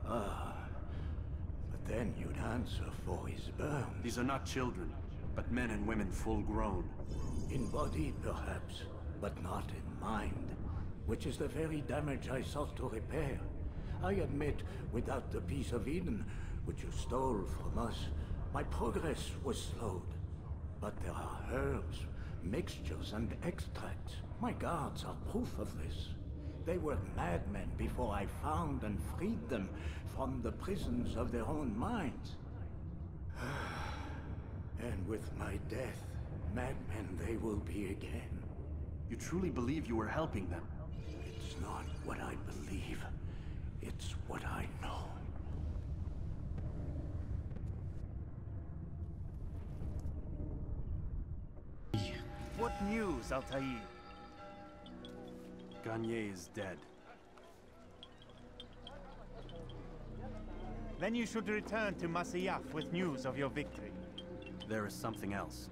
But then you'd answer for his burns. These are not children, but men and women full grown. In body, perhaps, but not in mind. Which is the very damage I sought to repair. I admit, without the piece of Eden, which you stole from us, my progress was slowed. But there are herbs, mixtures, and extracts. My guards are proof of this. They were madmen before I found and freed them from the prisons of their own minds. And with my death, madmen they will be again. You truly believe you were helping them? It's not what I believe. It's what I know. What news, Altaïr? Garnier is dead. Then you should return to Masyaf with news of your victory. There is something else.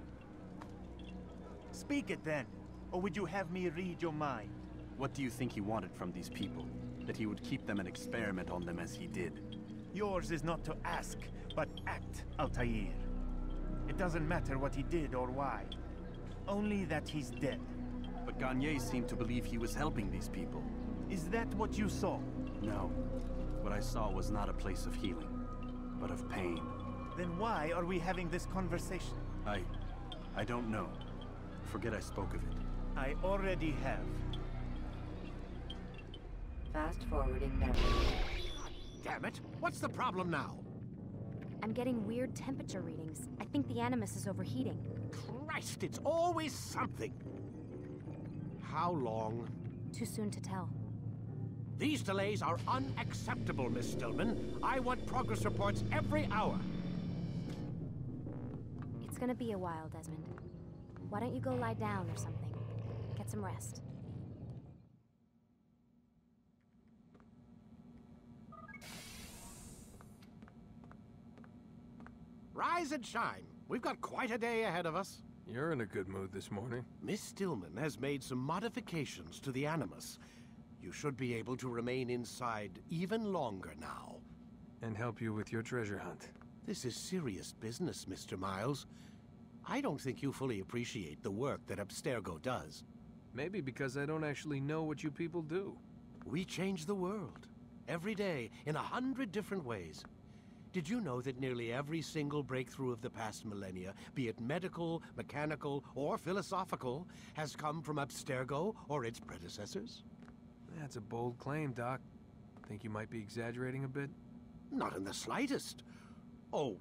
Speak it then, or would you have me read your mind? What do you think he wanted from these people? That he would keep them and experiment on them as he did? Yours is not to ask, but act, Altaïr. It doesn't matter what he did or why. Only that he's dead. But Garnier seemed to believe he was helping these people. Is that what you saw? No. What I saw was not a place of healing, but of pain. Then why are we having this conversation? I don't know. Forget I spoke of it. I already have. Fast-forwarding memory. Damn it! What's the problem now? I'm getting weird temperature readings. I think the Animus is overheating. Christ, it's always something! How long? Too soon to tell. These delays are unacceptable, Miss Stillman. I want progress reports every hour. It's gonna be a while, Desmond. Why don't you go lie down or something? Get some rest. rise and shine. We've got quite a day ahead of us. You're in a good mood this morning. Miss Stillman has made some modifications to the Animus. You should be able to remain inside even longer now. And help you with your treasure hunt. This is serious business, Mr. Miles. I don't think you fully appreciate the work that Abstergo does. Maybe because I don't actually know what you people do. We change the world. Every day, in 100 different ways. Did you know that nearly every single breakthrough of the past millennia, be it medical, mechanical, or philosophical, has come from Abstergo or its predecessors? That's a bold claim, Doc. Think you might be exaggerating a bit? Not in the slightest. Oh,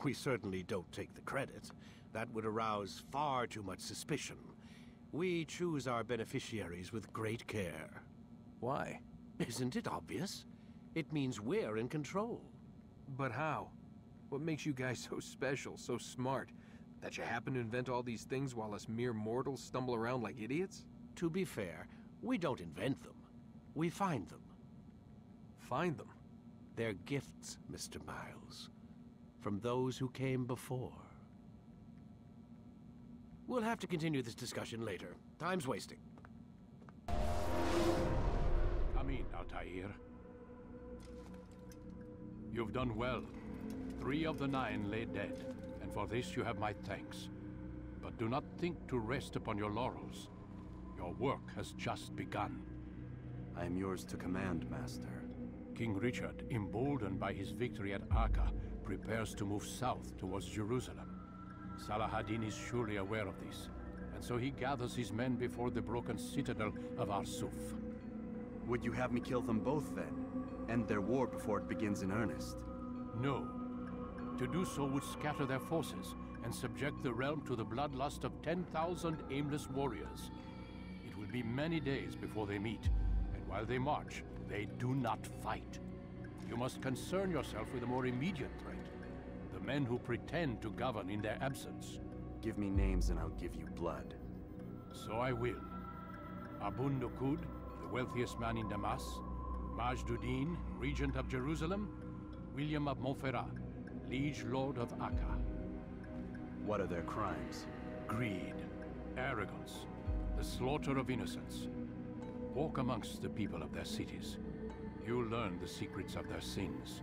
we certainly don't take the credit. That would arouse far too much suspicion. We choose our beneficiaries with great care. Why? Isn't it obvious? It means we're in control. But how? What makes you guys so special, so smart? That you happen to invent all these things while us mere mortals stumble around like idiots? To be fair, we don't invent them. We find them. Find them? They're gifts, Mr. Miles. From those who came before. We'll have to continue this discussion later. Time's wasting. Come in, Altaïr. You've done well. 3 of the 9 lay dead, and for this you have my thanks. But do not think to rest upon your laurels. Your work has just begun. I am yours to command, Master. King Richard, emboldened by his victory at Acre, prepares to move south towards Jerusalem. Salahadin is surely aware of this, and so he gathers his men before the broken citadel of Arsuf. Would you have me kill them both, then? End their war before it begins in earnest? No. To do so would scatter their forces and subject the realm to the bloodlust of 10,000 aimless warriors. It will be many days before they meet, and while they march, they do not fight. You must concern yourself with a more immediate threat. The men who pretend to govern in their absence. Give me names and I'll give you blood. So I will. Abun Nukud, the wealthiest man in Damas. Majduddin, regent of Jerusalem. William of Montferrat, liege lord of Acre. What are their crimes? Greed, arrogance, the slaughter of innocents. Walk amongst the people of their cities. You'll learn the secrets of their sins.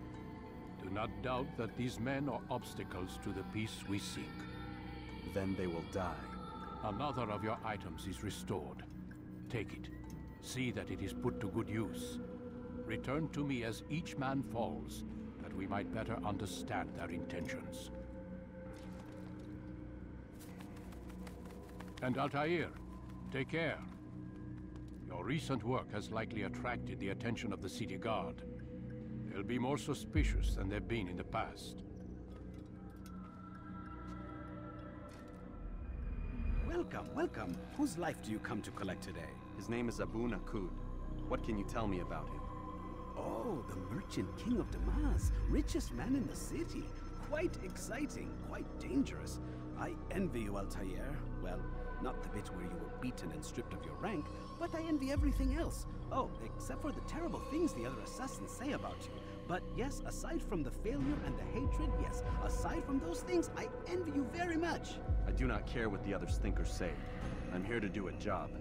Do not doubt that these men are obstacles to the peace we seek. Then they will die. Another of your items is restored. Take it. See that it is put to good use. Return to me as each man falls, that we might better understand their intentions. And Altaïr, take care. Your recent work has likely attracted the attention of the city guard. They'll be more suspicious than they've been in the past. Welcome, welcome. Whose life do you come to collect today? His name is Abu Nakud. What can you tell me about him? Oh, the merchant king of Damas, richest man in the city. Quite exciting, quite dangerous. I envy you, Altaïr. Well, not the bit where you were beaten and stripped of your rank, but I envy everything else. Oh, except for the terrible things the other assassins say about you. But yes, aside from the failure and the hatred, yes, aside from those things, I envy you very much. I do not care what the others think or say. I'm here to do a job.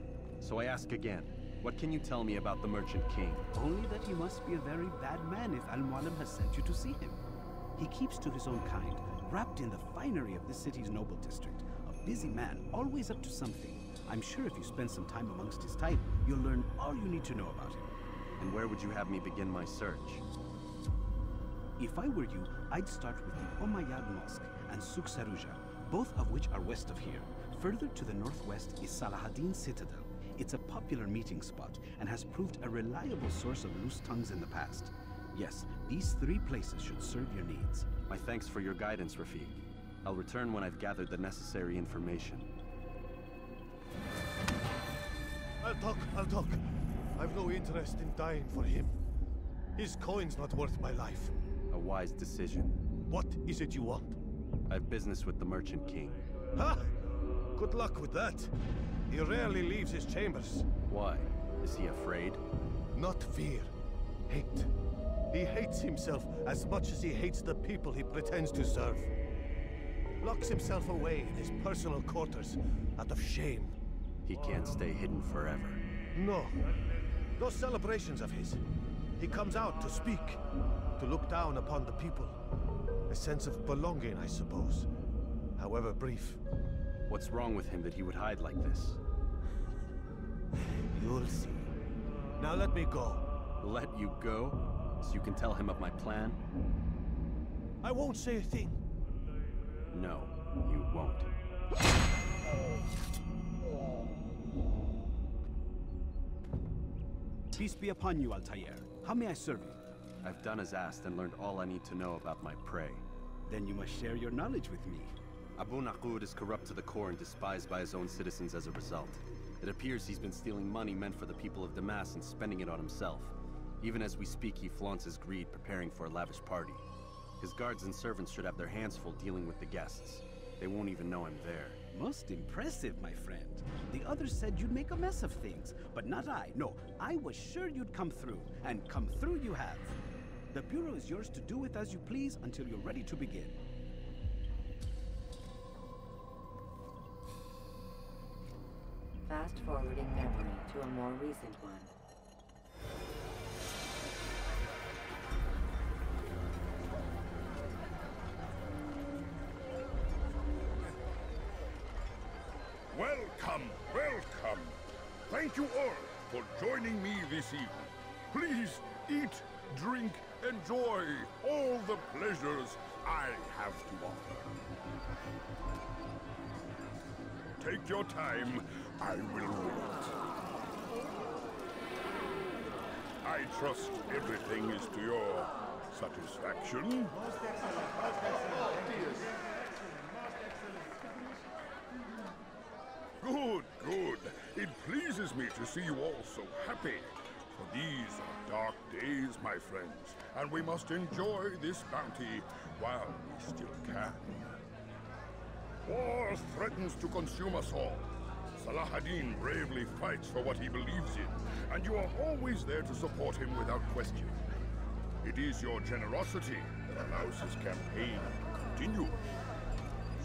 So I ask again, what can you tell me about the Merchant King? Only that he must be a very bad man if Al-Mualim has sent you to see him. He keeps to his own kind, wrapped in the finery of this city's noble district. A busy man, always up to something. I'm sure if you spend some time amongst his type, you'll learn all you need to know about him. And where would you have me begin my search? If I were you, I'd start with the Umayyad Mosque and Souk Sarouja, both of which are west of here. Further to the northwest is Salahadin Citadel. It's a popular meeting spot and has proved a reliable source of loose tongues in the past. Yes, these 3 places should serve your needs. My thanks for your guidance, Rafiq. I'll return when I've gathered the necessary information. I'll talk. I've no interest in dying for him. His coin's not worth my life. A wise decision. What is it you want? I've business with the Merchant King. Ha! Good luck with that. He rarely leaves his chambers. Why? Is he afraid? Not fear. Hate. He hates himself as much as he hates the people he pretends to serve. Locks himself away in his personal quarters out of shame. He can't stay hidden forever. No. Those celebrations of his. He comes out to speak, to look down upon the people. A sense of belonging, I suppose. However brief. What's wrong with him that he would hide like this? You'll see. Now let me go. Let you go? So you can tell him of my plan? I won't say a thing. No, you won't. Peace be upon you, Altaïr. How may I serve you? I've done as asked and learned all I need to know about my prey. Then you must share your knowledge with me. Abu Naqud is corrupt to the core and despised by his own citizens as a result. It appears he's been stealing money meant for the people of Damas and spending it on himself. Even as we speak, he flaunts his greed, preparing for a lavish party. His guards and servants should have their hands full dealing with the guests. They won't even know I'm there. Most impressive, my friend. The others said you'd make a mess of things, but not I. No, I was sure you'd come through, and come through you have. The Bureau is yours to do with as you please until you're ready to begin. Fast-forwarding memory to a more recent one. Welcome, welcome. Thank you all for joining me this evening. Please eat, drink, enjoy all the pleasures I have to offer. Take your time, I will wait. I trust everything is to your satisfaction. Most excellent, most excellent. Good, good. It pleases me to see you all so happy. For these are dark days, my friends, and we must enjoy this bounty while we still can. War threatens to consume us all. Salah ad-Din bravely fights for what he believes in, and you are always there to support him without question. It is your generosity that allows his campaign to continue.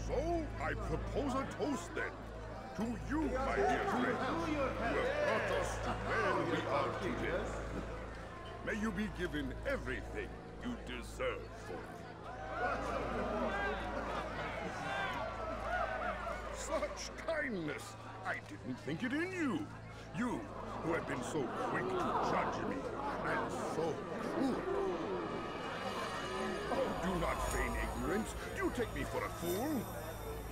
So, I propose a toast then. To you, my dear friends, who have brought us to where we are today. May you be given everything you deserve for it. Such kindness! I didn't think it in you. You, who have been so quick to judge me, and so cruel. Oh, do not feign ignorance. Do you take me for a fool?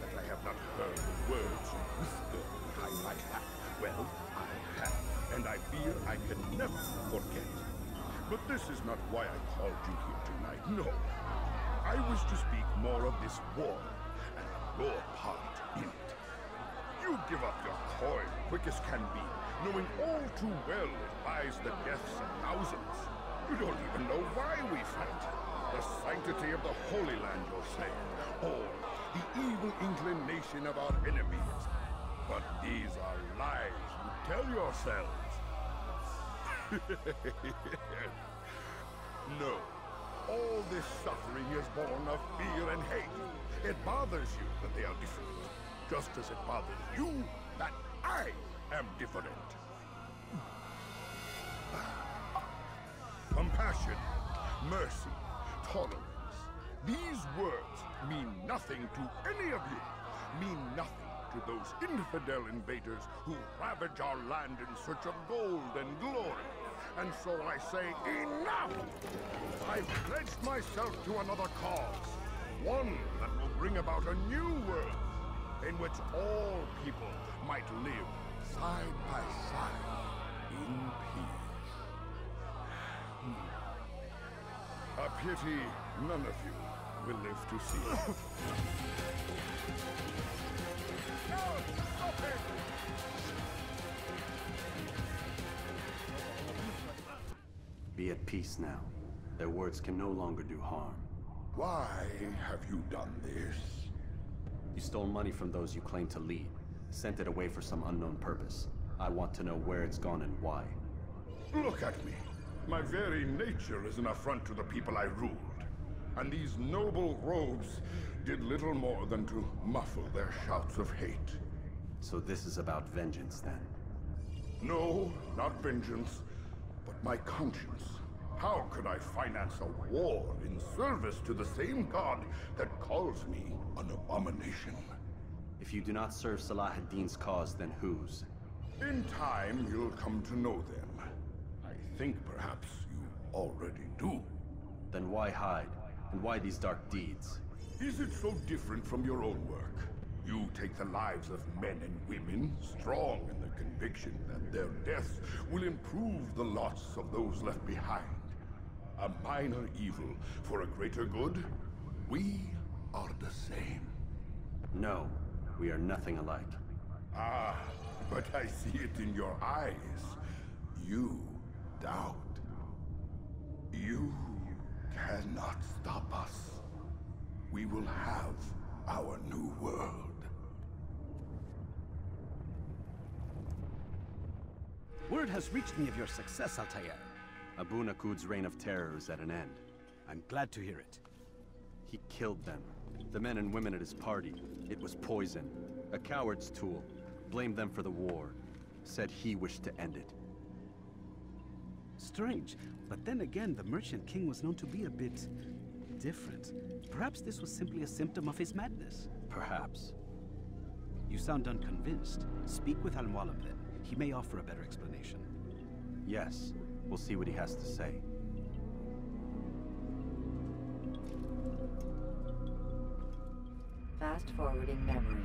That I have not heard the words you whisper behind my back. Well, I have, and I fear I can never forget. But this is not why I called you here tonight, no. I wish to speak more of this war, and your part in it. You give up your coin quick as can be, knowing all too well it buys the deaths of thousands. You don't even know why we fight. The sanctity of the Holy Land, you'll say, or the evil inclination of our enemies. But these are lies you tell yourselves. No, all this suffering is born of fear and hate. It bothers you that they are different, just as it bothers you that I am different. Compassion, mercy, tolerance. These words mean nothing to any of you. Mean nothing to those infidel invaders who ravage our land in search of gold and glory. And so I say, enough! I've pledged myself to another cause. One that will bring about a new world in which all people might live side by side in peace. A pity none of you will live to see it. No! Stop it! Be at peace now. Their words can no longer do harm. Why have you done this? You stole money from those you claim to lead, sent it away for some unknown purpose. I want to know where it's gone and why. Look at me. My very nature is an affront to the people I ruled. And these noble robes, did little more than to muffle their shouts of hate. So this is about vengeance, then? No, not vengeance, but my conscience. How could I finance a war in service to the same god that calls me an abomination? If you do not serve Salah ad-Din's cause, then whose? In time, you'll come to know them. I think perhaps you already do. Then why hide? And why these dark deeds? Is it so different from your own work? You take the lives of men and women, strong in the conviction that their deaths will improve the lots of those left behind. A minor evil for a greater good? We are the same. No, we are nothing alike. Ah, but I see it in your eyes. You doubt. You cannot stop us. We will have our new world. Word has reached me of your success, Altaïr. Abu Nakud's reign of terror is at an end. I'm glad to hear it. He killed them. The men and women at his party. It was poison. A coward's tool. Blamed them for the war. Said he wished to end it. Strange, but then again, the Merchant King was known to be a bit different. Perhaps this was simply a symptom of his madness. Perhaps. You sound unconvinced. Speak with Al-Mualim then. He may offer a better explanation. Yes. We'll see what he has to say. Fast-forwarding memory.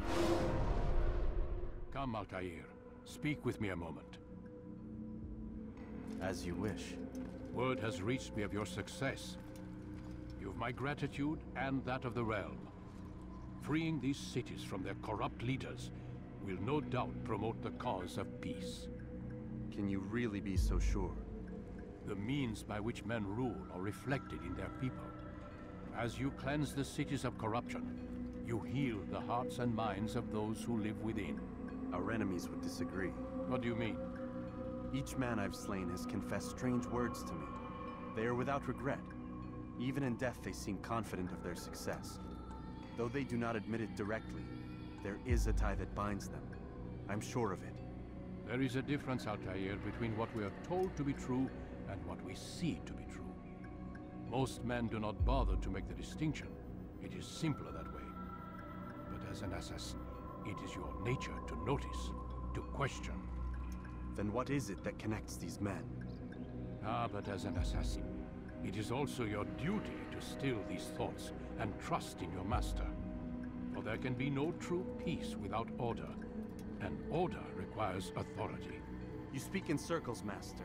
Come, Altaïr. Speak with me a moment. As you wish. Word has reached me of your success. You've my gratitude and that of the realm. Freeing these cities from their corrupt leaders will no doubt promote the cause of peace. Can you really be so sure? The means by which men rule are reflected in their people. As you cleanse the cities of corruption, you heal the hearts and minds of those who live within. Our enemies would disagree. What do you mean? Each man I've slain has confessed strange words to me. They are without regret. Even in death they seem confident of their success. Though they do not admit it directly, there is a tie that binds them. I'm sure of it. There is a difference, Altaïr, between what we are told to be true and what we see to be true. Most men do not bother to make the distinction. It is simpler that way. But as an assassin, it is your nature to notice, to question. Then what is it that connects these men? Ah, but as an assassin, it is also your duty to still these thoughts and trust in your master. For there can be no true peace without order, and order requires authority. You speak in circles, Master.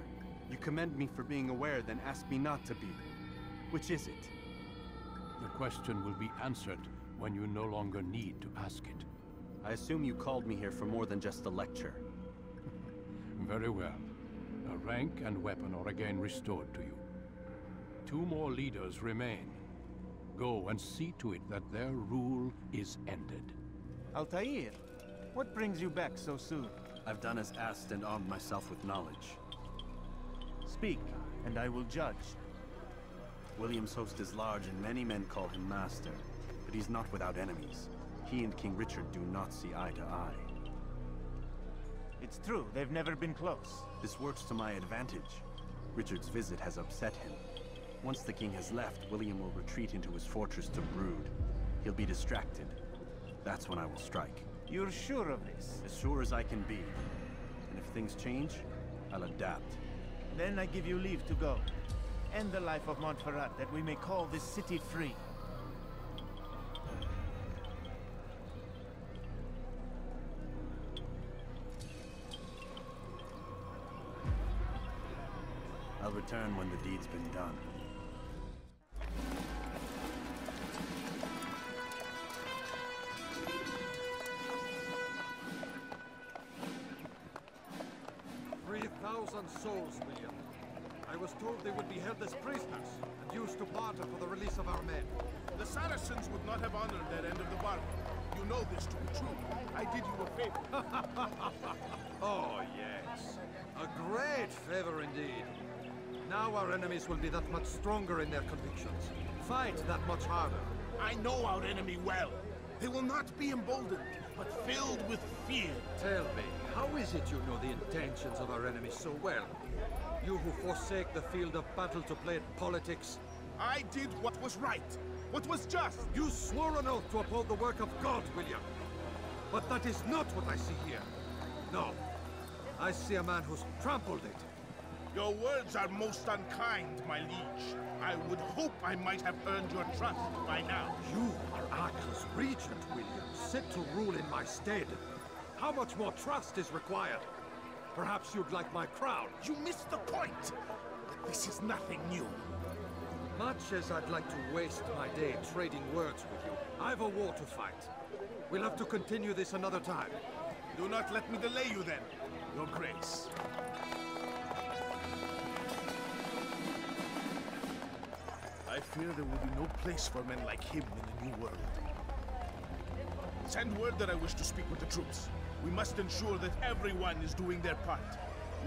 You commend me for being aware, then ask me not to be. Which is it? The question will be answered when you no longer need to ask it. I assume you called me here for more than just a lecture. Very well. A rank and weapon are again restored to you. 2 more leaders remain. Go and see to it that their rule is ended. Altaïr, what brings you back so soon? I've done as asked and armed myself with knowledge. Speak, and I will judge. William's host is large and many men call him master, but he's not without enemies. He and King Richard do not see eye to eye. It's true, they've never been close. This works to my advantage. Richard's visit has upset him. Once the king has left, William will retreat into his fortress to brood. He'll be distracted. That's when I will strike. You're sure of this? As sure as I can be. And if things change, I'll adapt. Then I give you leave to go. End the life of Montferrat, that we may call this city free. I'll return when the deed's been done. Souls, William. I was told they would be held as prisoners and used to barter for the release of our men. The Saracens would not have honored their end of the bargain. You know this to be true. I did you a favor. Oh, yes. A great favor indeed. Now our enemies will be that much stronger in their convictions. Fight that much harder. I know our enemy well. They will not be emboldened, but filled with fear. Tell me, how is it you know the intentions of our enemy so well? You who forsake the field of battle to play at politics? I did what was right, what was just. You swore an oath to uphold the work of God, William. But that is not what I see here. No, I see a man who's trampled it. Your words are most unkind, my liege. I would hope I might have earned your trust by now. You are Acre's regent, William, set to rule in my stead. How much more trust is required? Perhaps you'd like my crown. You missed the point. This is nothing new. Much as I'd like to waste my day trading words with you, I've a war to fight. We'll have to continue this another time. Do not let me delay you then, Your Grace. I fear there will be no place for men like him in the New World. Send word that I wish to speak with the troops. We must ensure that everyone is doing their part.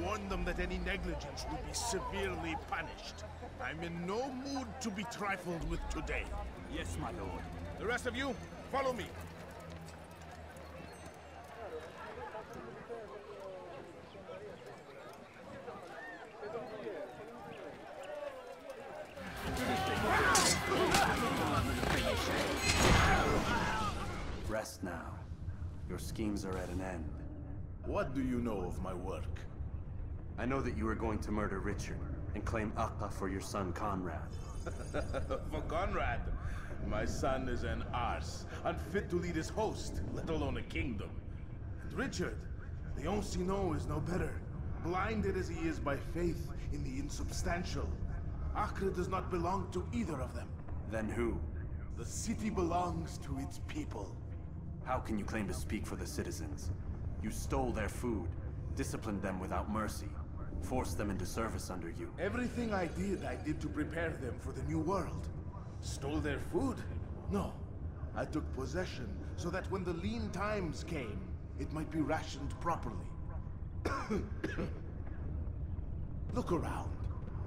Warn them that any negligence will be severely punished. I'm in no mood to be trifled with today. Yes, my lord. The rest of you, follow me. Rest now. Your schemes are at an end. What do you know of my work? I know that you are going to murder Richard and claim Akka for your son Conrad. For Conrad? My son is an arse, unfit to lead his host, let alone a kingdom. And Richard, the Ancien is no better, blinded as he is by faith in the insubstantial. Acre does not belong to either of them. Then who? The city belongs to its people. How can you claim to speak for the citizens? You stole their food, disciplined them without mercy, forced them into service under you. Everything I did to prepare them for the New World. Stole their food? No. I took possession so that when the lean times came, it might be rationed properly. Look around.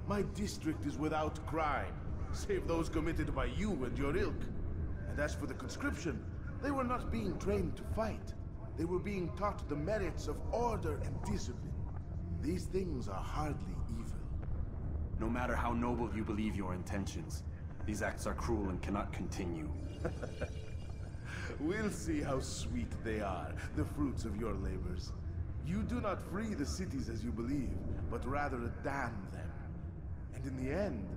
My district is without crime, save those committed by you and your ilk. And as for the conscription, they were not being trained to fight. They were being taught the merits of order and discipline. These things are hardly evil. No matter how noble you believe your intentions, these acts are cruel and cannot continue. We'll see how sweet they are, the fruits of your labors. You do not free the cities as you believe, but rather damn them. And in the end,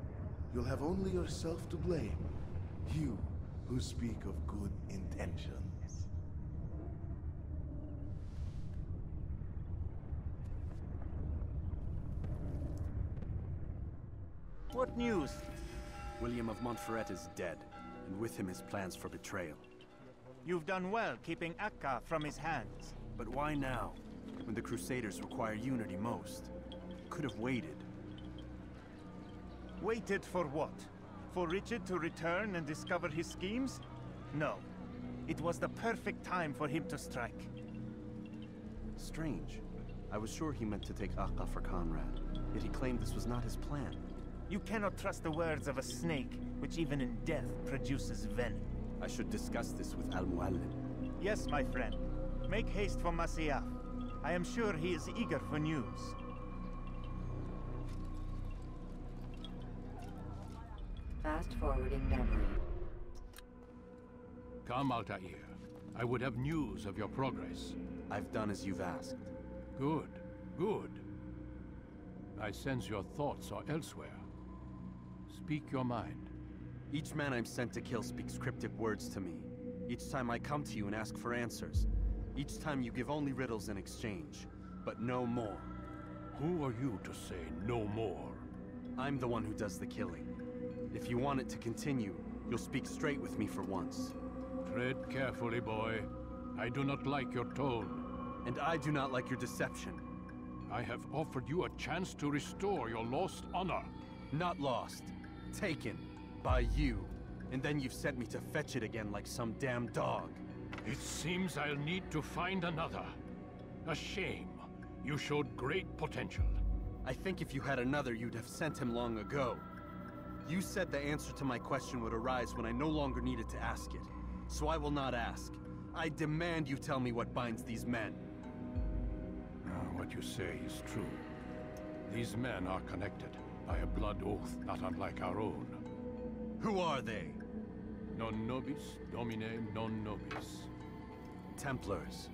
you'll have only yourself to blame. You who speak of good intentions. What news? William of Montferrat is dead, and with him his plans for betrayal. You've done well keeping Akka from his hands. But why now, when the Crusaders require unity most? Could have waited. Waited for what? For Richard to return and discover his schemes? No. It was the perfect time for him to strike. Strange. I was sure he meant to take Akka for Conrad, yet he claimed this was not his plan. You cannot trust the words of a snake, which even in death produces venom. I should discuss this with Al-Muallim. Yes, my friend. Make haste for Masyaf. I am sure he is eager for news. Fast-forwarding memory. Come, Altaïr. I would have news of your progress. I've done as you've asked. Good, good. I sense your thoughts are elsewhere. Speak your mind. Each man I'm sent to kill speaks cryptic words to me. Each time I come to you and ask for answers. Each time you give only riddles in exchange, but no more. Who are you to say no more? I'm the one who does the killing. If you want it to continue, you'll speak straight with me for once. Tread carefully, boy. I do not like your tone. And I do not like your deception. I have offered you a chance to restore your lost honor. Not lost. Taken. By you. And then you've sent me to fetch it again like some damn dog. It seems I'll need to find another. A shame. You showed great potential. I think if you had another, you'd have sent him long ago. You said the answer to my question would arise when I no longer needed to ask it. So I will not ask. I demand you tell me what binds these men. What you say is true. These men are connected by a blood oath not unlike our own. Who are they? Non nobis, domine non nobis. Templars.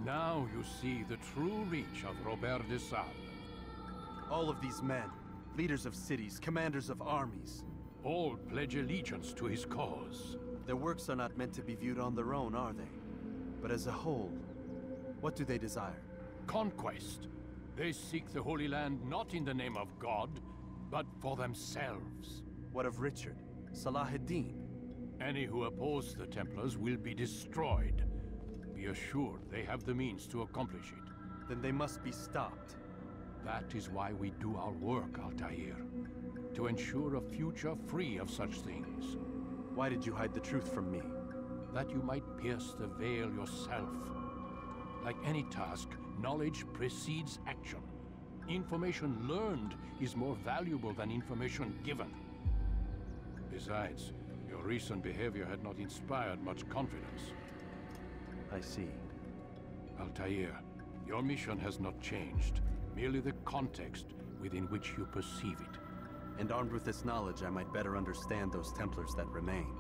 Now you see the true reach of Robert de Sales. All of these men, leaders of cities, commanders of armies. All pledge allegiance to his cause. Their works are not meant to be viewed on their own, are they? But as a whole, what do they desire? Conquest. They seek the Holy Land not in the name of God, but for themselves. What of Richard? Salah ad-Din? Any who oppose the Templars will be destroyed. Be assured they have the means to accomplish it. Then they must be stopped. That is why we do our work, Altaïr. To ensure a future free of such things. Why did you hide the truth from me? That you might pierce the veil yourself. Like any task, knowledge precedes action. Information learned is more valuable than information given. Besides, your recent behavior had not inspired much confidence. I see. Altaïr, your mission has not changed. Merely the context within which you perceive it. And armed with this knowledge, I might better understand those Templars that remain.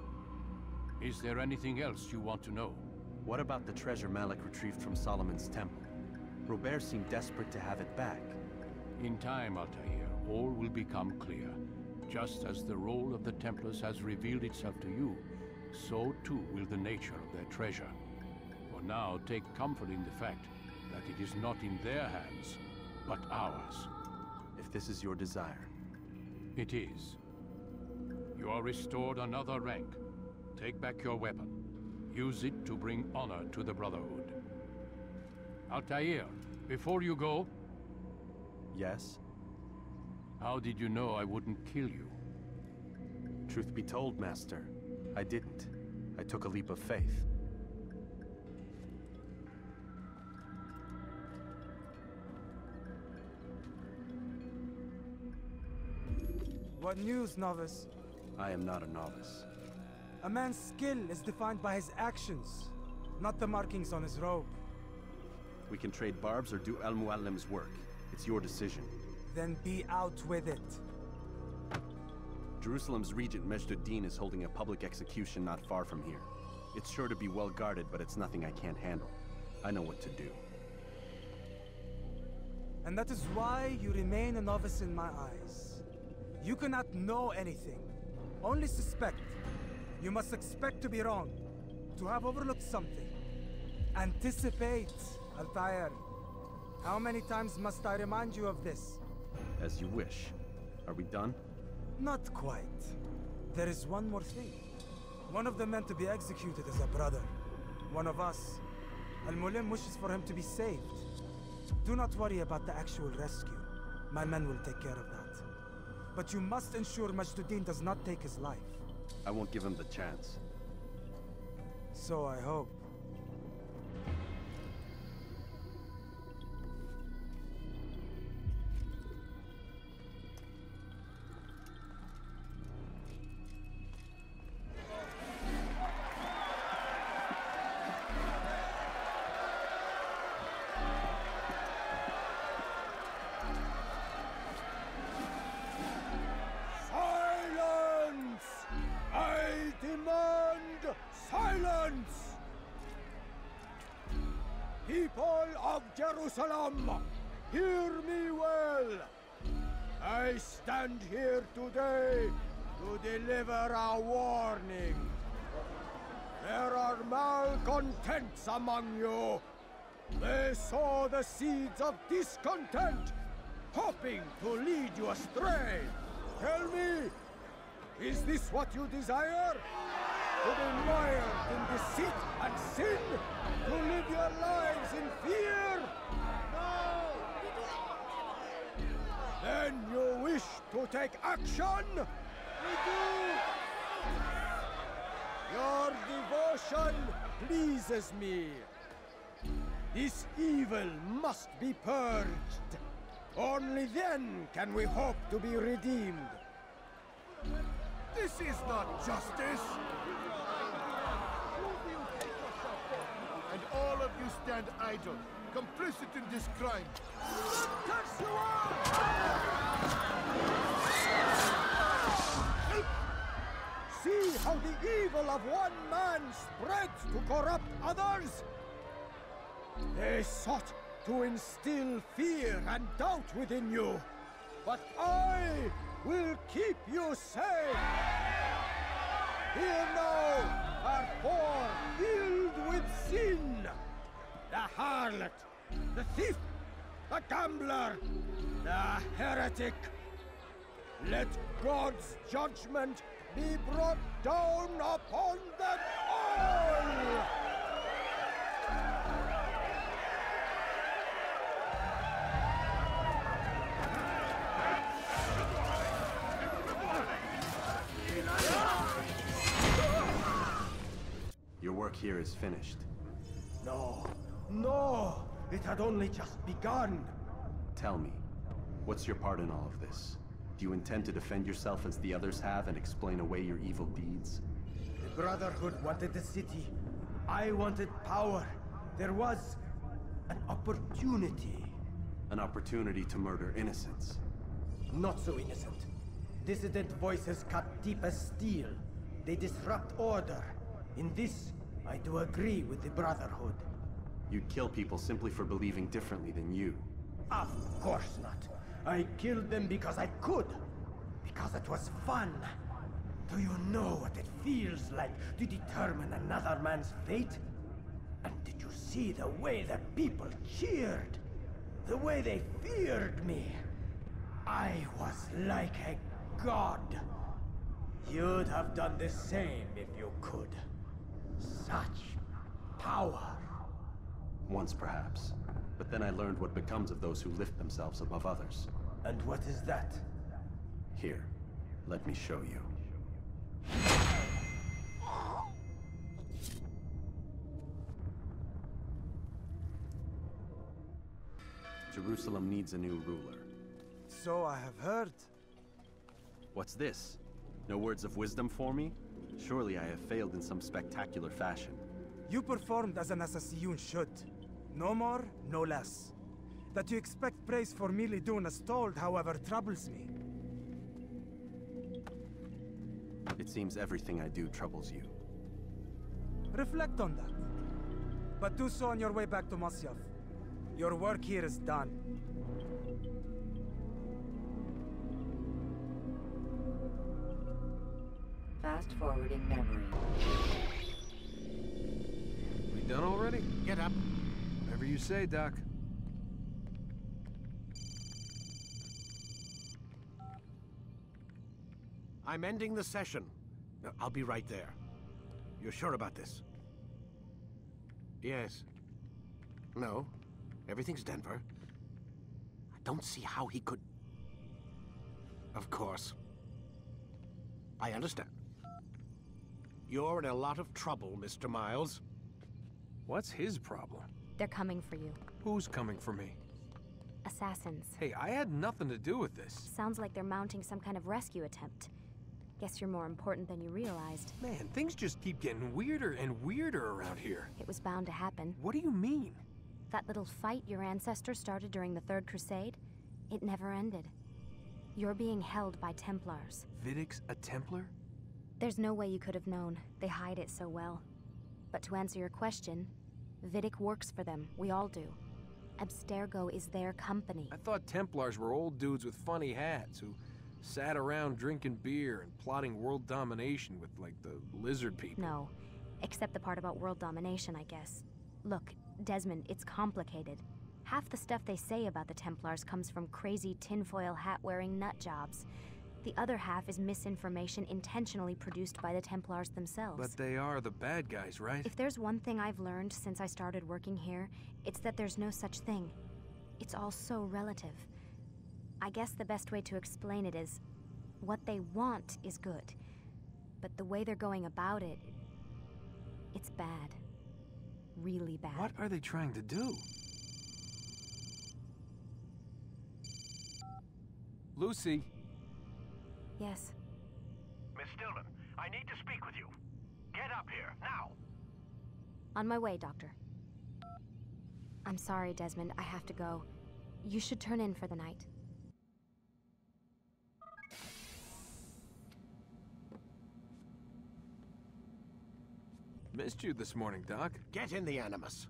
Is there anything else you want to know? What about the treasure Malik retrieved from Solomon's temple? Robert seemed desperate to have it back. In time, Altaïr, all will become clear. Just as the role of the Templars has revealed itself to you, so too will the nature of their treasure. For now, take comfort in the fact that it is not in their hands, but ours. If this is your desire. It is. You are restored another rank. Take back your weapon. Use it to bring honor to the Brotherhood. Altaïr, before you go... Yes? How did you know I wouldn't kill you? Truth be told, Master, I didn't. I took a leap of faith. What news, novice? I am not a novice. A man's skill is defined by his actions, not the markings on his robe. We can trade barbs or do Al-Muallim's work. It's your decision. Then be out with it. Jerusalem's regent Majd-ud-Din is holding a public execution not far from here. It's sure to be well guarded, but it's nothing I can't handle. I know what to do. And that is why you remain a novice in my eyes. You cannot know anything, only suspect. You must expect to be wrong, to have overlooked something. Anticipate, Altaïr. How many times must I remind you of this? As you wish. Are we done? Not quite. There is one more thing. One of the men to be executed is a brother. One of us. Al-Muallim wishes for him to be saved. Do not worry about the actual rescue. My men will take care of that. But you must ensure Majd-ud-Din does not take his life. I won't give him the chance. So I hope. People of Jerusalem, hear me well. I stand here today to deliver a warning. There are malcontents among you. They sow the seeds of discontent, hoping to lead you astray. Tell me, is this what you desire? To be mired in deceit and sin? To live your lives in fear? No! Then you wish to take action? We do! Your devotion pleases me. This evil must be purged. Only then can we hope to be redeemed. This is not justice! And all of you stand idle, complicit in this crime. See how the evil of one man spreads to corrupt others? They sought to instill fear and doubt within you, but I will keep you safe. Here now are four filled with sin. The harlot, the thief, the gambler, the heretic. Let God's judgment be brought down upon them all! Your work here is finished. No, no! It had only just begun. Tell me, what's your part in all of this? Do you intend to defend yourself as the others have and explain away your evil deeds? The Brotherhood wanted the city. I wanted power. There was an opportunity. An opportunity to murder innocents. Not so innocent. Dissident voices cut deep as steel. They disrupt order. In this, I do agree with the Brotherhood. You'd kill people simply for believing differently than you. Of course not. I killed them because I could. Because it was fun. Do you know what it feels like to determine another man's fate? And did you see the way the people cheered? The way they feared me? I was like a god. You'd have done the same if you could. Such power. Once perhaps. But then I learned what becomes of those who lift themselves above others. And what is that? Here, let me show you. Jerusalem needs a new ruler. So I have heard. What's this? No words of wisdom for me? Surely I have failed in some spectacular fashion. You performed as an assassin should. No more, no less. That you expect praise for merely doing as told, however, troubles me. It seems everything I do troubles you. Reflect on that. But do so on your way back to Masyaf. Your work here is done. Fast-forwarding memory. We done already? Get up. Whatever you say, Doc. I'm ending the session. I'll be right there. You're sure about this? Yes. No. Everything's Denver. I don't see how he could... Of course. I understand. You're in a lot of trouble, Mr. Miles. What's his problem? They're coming for you. Who's coming for me? Assassins. Hey, I had nothing to do with this. Sounds like they're mounting some kind of rescue attempt. Guess you're more important than you realized. Man, things just keep getting weirder and weirder around here. It was bound to happen. What do you mean? That little fight your ancestors started during the Third Crusade, it never ended. You're being held by Templars. Vidic's a Templar? There's no way you could have known. They hide it so well. But to answer your question, Vidic works for them. We all do. Abstergo is their company. I thought Templars were old dudes with funny hats who sat around drinking beer and plotting world domination with, like, the lizard people. No, except the part about world domination, I guess. Look, Desmond, it's complicated. Half the stuff they say about the Templars comes from crazy tinfoil hat-wearing nutjobs. The other half is misinformation intentionally produced by the Templars themselves. But they are the bad guys, right? If there's one thing I've learned since I started working here, it's that there's no such thing. It's all so relative. I guess the best way to explain it is, what they want is good. But the way they're going about it, it's bad. Really bad. What are they trying to do? Lucy? Yes. Miss Stillman, I need to speak with you. Get up here, now! On my way, Doctor. I'm sorry, Desmond. I have to go. You should turn in for the night. Missed you this morning, Doc. Get in the Animus.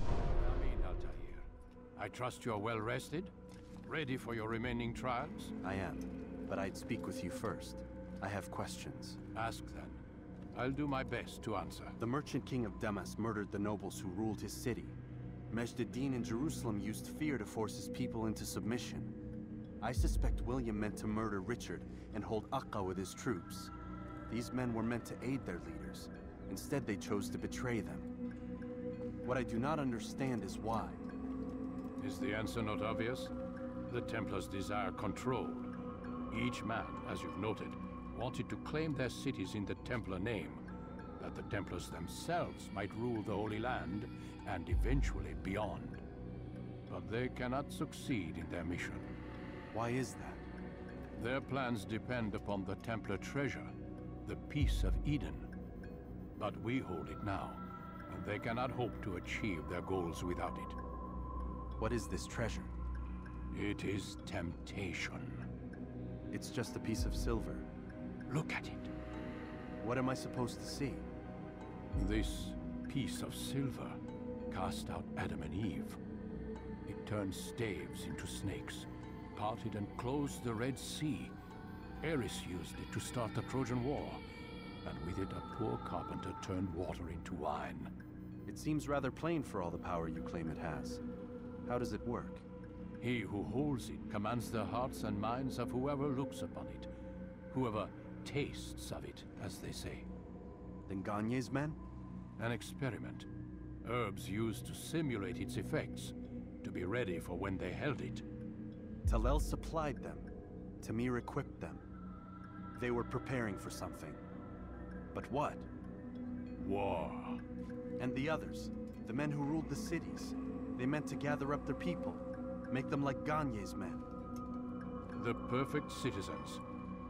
Come in, Altaïr. I trust you're well rested? Ready for your remaining trials? I am, but I'd speak with you first. I have questions. Ask then. I'll do my best to answer. The merchant king of Damas murdered the nobles who ruled his city. Majd-ad-Din in Jerusalem used fear to force his people into submission. I suspect William meant to murder Richard and hold Akka with his troops. These men were meant to aid their leaders. Instead, they chose to betray them. What I do not understand is why. Is the answer not obvious? The Templars desire control. Each man, as you've noted, wanted to claim their cities in the Templar name, that the Templars themselves might rule the Holy Land and eventually beyond. But they cannot succeed in their mission. Why is that? Their plans depend upon the Templar treasure, the Peace of Eden. But we hold it now, and they cannot hope to achieve their goals without it. What is this treasure? It is temptation. It's just a piece of silver. Look at it. What am I supposed to see? This piece of silver cast out Adam and Eve. It turned staves into snakes, parted and closed the Red Sea. Ares used it to start the Trojan War, and with it a poor carpenter turned water into wine. It seems rather plain for all the power you claim it has. How does it work? He who holds it commands the hearts and minds of whoever looks upon it, whoever tastes of it, as they say. Then Gagne's men? An experiment. Herbs used to simulate its effects, to be ready for when they held it. Talel supplied them. Tamir equipped them. They were preparing for something. But what? War. And the others, the men who ruled the cities, they meant to gather up their people, make them like Gagne's men. The perfect citizens,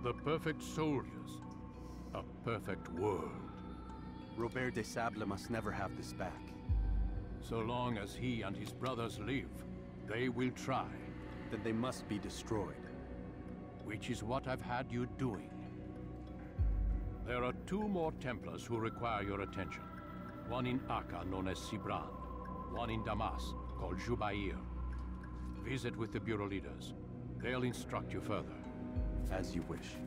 the perfect soldiers, a perfect world. Robert de Sable must never have this back. So long as he and his brothers live, they will try. Then they must be destroyed. Which is what I've had you doing. There are 2 more Templars who require your attention. One in Akka, known as Sibran. One in Damas, called Jubair. Visit with the Bureau leaders. They'll instruct you further. As you wish.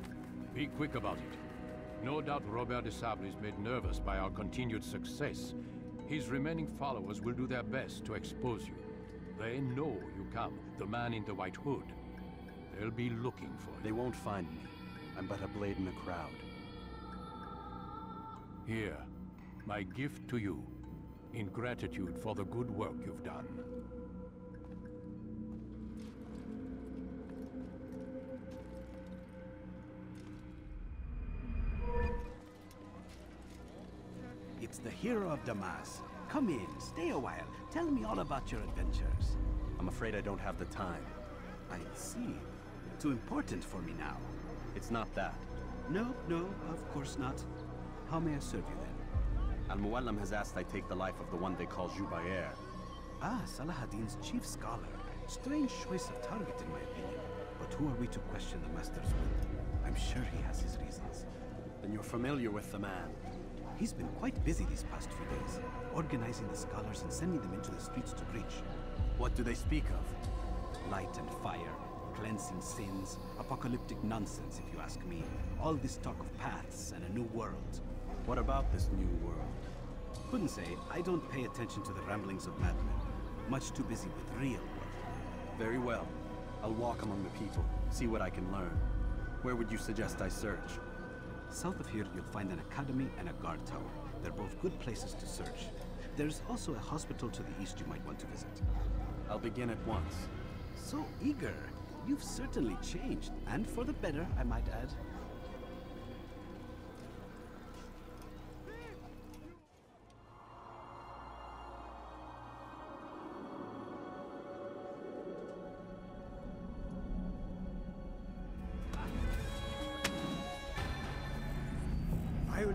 Be quick about it. No doubt Robert de Sable is made nervous by our continued success. His remaining followers will do their best to expose you. They know you come, the man in the white hood. They'll be looking for you. They won't find me. I'm but a blade in the crowd. Here, my gift to you, in gratitude for the good work you've done. It's the hero of Damas. Come in, stay a while. Tell me all about your adventures. I'm afraid I don't have the time. I see. Too important for me now. It's not that. No, of course not. How may I serve you then? Al-Muallim has asked I take the life of the one they call Jubair. Ah, Salahadin's chief scholar. Strange choice of target in my opinion. But who are we to question the masters with? I'm sure he has his reasons. Then you're familiar with the man. He's been quite busy these past few days, organizing the scholars and sending them into the streets to preach. What do they speak of? Light and fire, cleansing sins, apocalyptic nonsense if you ask me. All this talk of paths and a new world. What about this new world? Couldn't say. I don't pay attention to the ramblings of madmen. Much too busy with real work. Very well. I'll walk among the people, see what I can learn. Where would you suggest I search? South of here, you'll find an academy and a guard tower. They're both good places to search. There's also a hospital to the east you might want to visit. I'll begin at once. So eager. You've certainly changed, and for the better, I might add.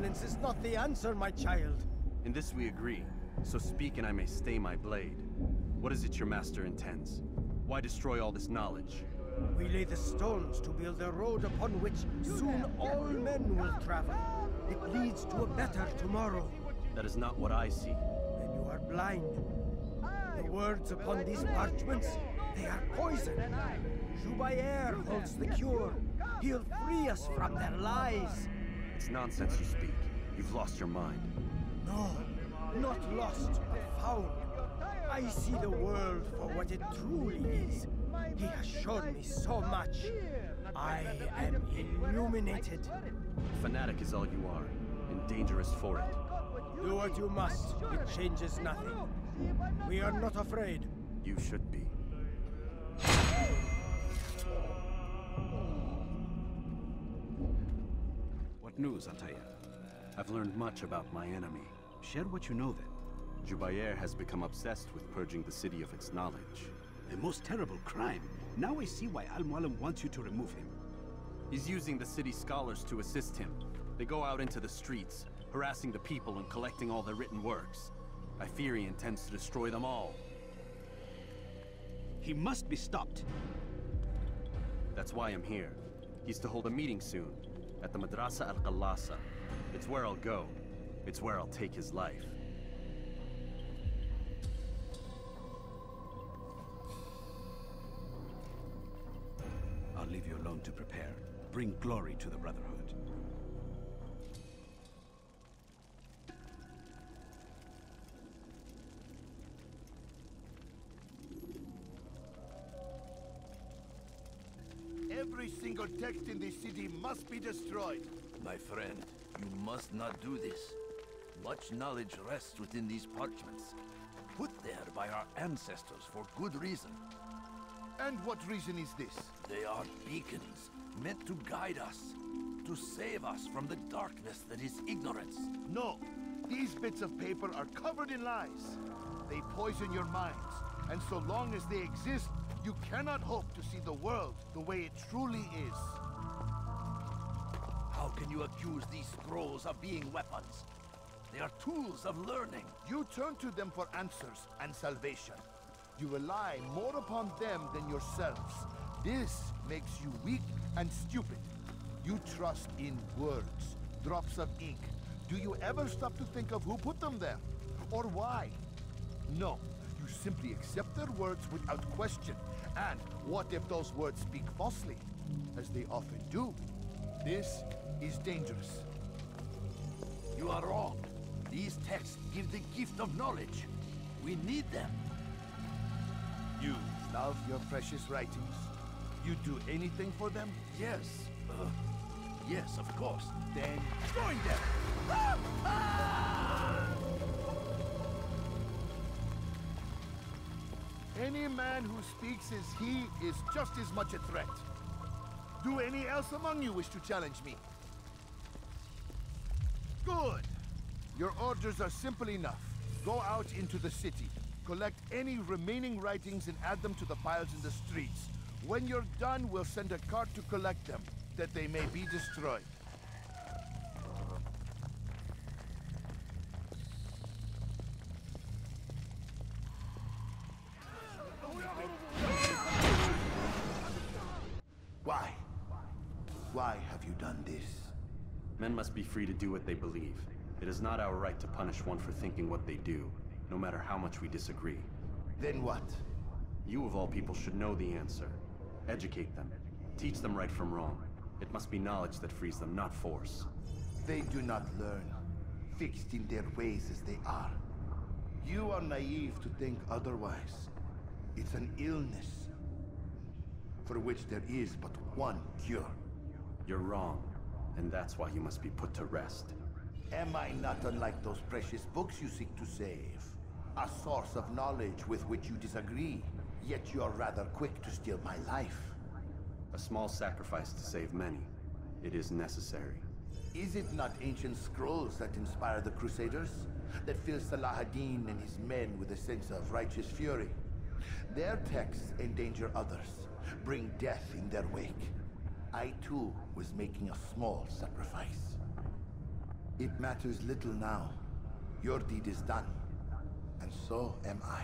Violence is not the answer, my child. In this we agree, so speak and I may stay my blade. What is it your master intends? Why destroy all this knowledge? We lay the stones to build a road upon which soon all men will travel. It leads to a better tomorrow. That is not what I see. Then you are blind. The words upon these parchments, they are poison. Jubair holds the cure. He'll free us from their lies. It's nonsense you speak. You've lost your mind. No, not lost, but found. I see the world for what it truly is. He has shown me so much. I am illuminated. Fanatic is all you are, and dangerous for it. Do what you must. It changes nothing. We are not afraid. You should be. What news, Altaïr? I've learned much about my enemy. Share what you know then. Jubair has become obsessed with purging the city of its knowledge. A most terrible crime. Now I see why Al-Mualim wants you to remove him. He's using the city scholars to assist him. They go out into the streets, harassing the people and collecting all their written works. I fear he intends to destroy them all. He must be stopped. That's why I'm here. He's to hold a meeting soon, at the Madrasa al-Qallasa. It's where I'll go. It's where I'll take his life. I'll leave you alone to prepare. Bring glory to the Brotherhood. Every single text in this city must be destroyed. My friend, you must not do this. Much knowledge rests within these parchments, put there by our ancestors for good reason. And what reason is this? They are beacons, meant to guide us, to save us from the darkness that is ignorance. No, these bits of paper are covered in lies. They poison your minds, and so long as they exist, you cannot hope to see the world the way it truly is. How can you accuse these scrolls of being weapons? They are tools of learning. You turn to them for answers and salvation. You rely more upon them than yourselves. This makes you weak and stupid. You trust in words, drops of ink. Do you ever stop to think of who put them there? Or why? No, you simply accept their words without question. And what if those words speak falsely? As they often do. This is dangerous. You are wrong. These texts give the gift of knowledge. We need them. You love your precious writings? You do anything for them? Yes. Yes, of course. Then join them! Any man who speaks as he is just as much a threat. Do any else among you wish to challenge me? Good! Your orders are simple enough. Go out into the city. Collect any remaining writings and add them to the piles in the streets. When you're done, we'll send a cart to collect them, that they may be destroyed. Why? Why have you done this? Men must be free to do what they believe. It is not our right to punish one for thinking what they do, no matter how much we disagree. Then what? You of all people should know the answer. Educate them. Teach them right from wrong. It must be knowledge that frees them, not force. They do not learn, fixed in their ways as they are. You are naive to think otherwise. It's an illness, for which there is but one cure. You're wrong, and that's why you must be put to rest. Am I not unlike those precious books you seek to save? A source of knowledge with which you disagree, yet you are rather quick to steal my life. A small sacrifice to save many. It is necessary. Is it not ancient scrolls that inspire the Crusaders? That fill Salah ad-Din and his men with a sense of righteous fury? Their texts endanger others, bring death in their wake. I too was making a small sacrifice. It matters little now. Your deed is done, and so am I.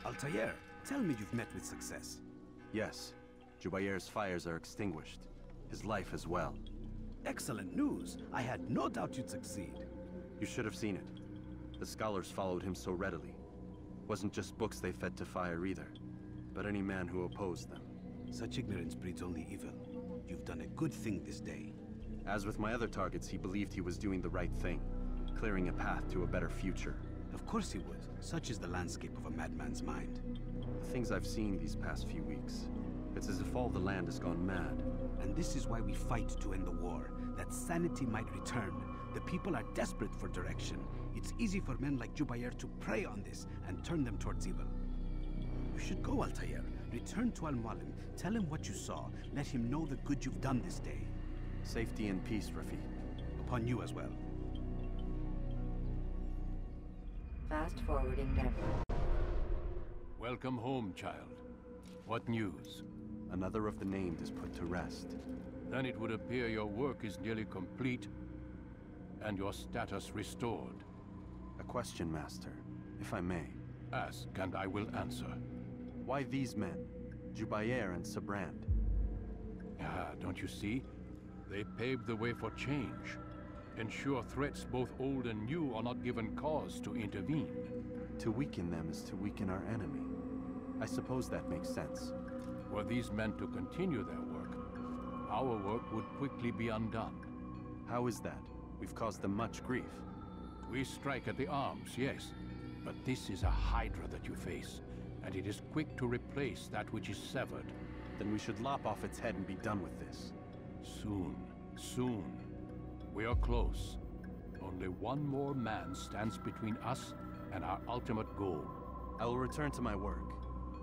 Altaïr, tell me you've met with success. Yes. Jubayr's fires are extinguished. His life as well. Excellent news. I had no doubt you'd succeed. You should have seen it. The scholars followed him so readily. Wasn't just books they fed to fire either, but any man who opposed them. Such ignorance breeds only evil. You've done a good thing this day. As with my other targets, he believed he was doing the right thing, clearing a path to a better future. Of course he would. Such is the landscape of a madman's mind. The things I've seen these past few weeks, it's as if all the land has gone mad. And this is why we fight to end the war, that sanity might return. The people are desperate for direction. It's easy for men like Jubayr to prey on this and turn them towards evil. You should go, Altaïr. Return to Al-Mualim. Tell him what you saw. Let him know the good you've done this day. Safety and peace, Rafiq. Upon you as well. Fast-forwarding memory. Welcome home, child. What news? Another of the named is put to rest. Then it would appear your work is nearly complete, and your status restored. A question, Master, if I may. Ask, and I will answer. Why these men? Jubayr and Sabrand? Ah, don't you see? They paved the way for change. Ensure threats both old and new are not given cause to intervene. To weaken them is to weaken our enemy. I suppose that makes sense. Were these men to continue their work, our work would quickly be undone. How is that? We've caused them much grief. We strike at the arms, yes. But this is a hydra that you face, and it is quick to replace that which is severed. Then we should lop off its head and be done with this. Soon, soon. We are close. Only one more man stands between us and our ultimate goal. I will return to my work.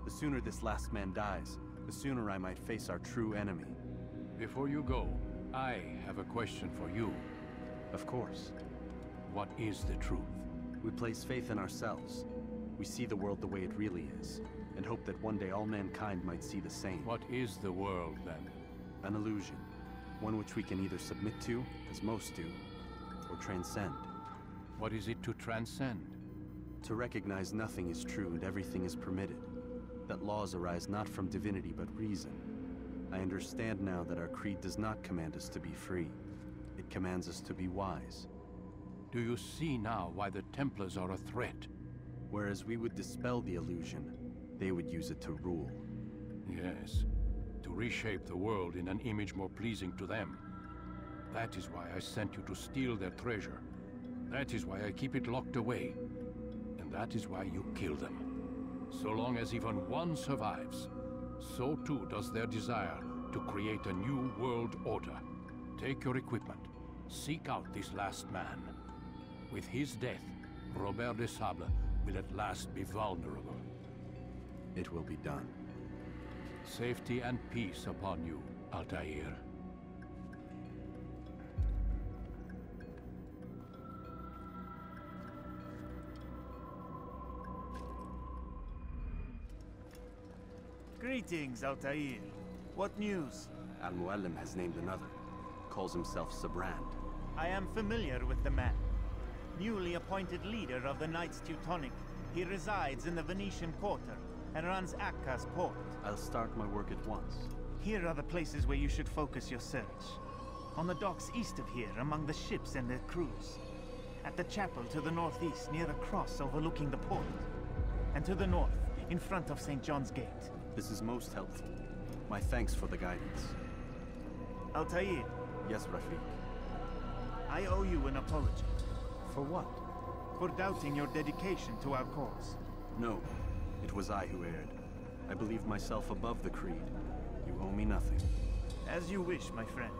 The sooner this last man dies, the sooner I might face our true enemy. Before you go, I have a question for you. Of course. What is the truth? We place faith in ourselves. We see the world the way it really is, and hope that one day all mankind might see the same. What is the world, then? An illusion. One which we can either submit to, as most do, or transcend. What is it to transcend? To recognize nothing is true and everything is permitted. That laws arise not from divinity but reason. I understand now that our creed does not command us to be free. It commands us to be wise. Do you see now why the Templars are a threat? Whereas we would dispel the illusion, they would use it to rule. Yes, to reshape the world in an image more pleasing to them. That is why I sent you to steal their treasure. That is why I keep it locked away. And that is why you kill them. So long as even one survives, so too does their desire to create a new world order. Take your equipment. Seek out this last man. With his death, Robert de Sable will at last be vulnerable. It will be done. Safety and peace upon you, Altaïr. Greetings, Altaïr. What news? Al-Mualim has named another. Calls himself Sabrand. I am familiar with the man. Newly appointed leader of the Knights Teutonic, he resides in the Venetian Quarter and runs Akka's port. I'll start my work at once. Here are the places where you should focus your search. On the docks east of here, among the ships and their crews. At the chapel to the northeast, near the cross overlooking the port. And to the north, in front of St. John's Gate. This is most helpful. My thanks for the guidance. Altaïr. Yes, Rafiq. I owe you an apology. For what? For doubting your dedication to our cause. No, it was I who erred. I believe myself above the creed. You owe me nothing. As you wish, my friend.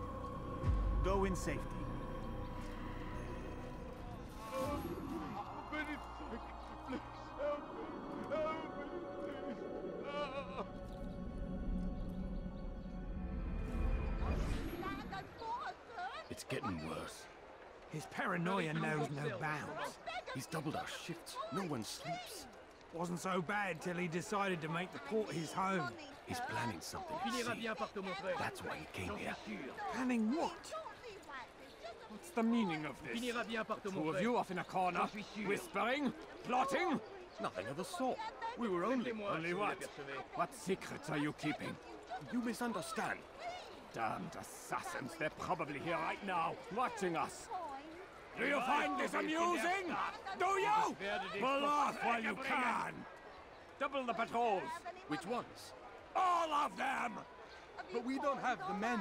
Go in safety. It's getting worse. His paranoia knows no bounds. He's doubled our shifts. No one sleeps. Wasn't so bad till he decided to make the port his home. He's planning something at sea. That's why he came here. Planning what? What's the meaning of this? Two of you off in a corner, whispering, plotting? Nothing of the sort. We were only what? What secrets are you keeping? You misunderstand. Damned assassins, they're probably here right now, watching us. Do you find this amusing? Do you? Pull off while you can! Double the patrols. Which ones? All of them! But we don't have the men.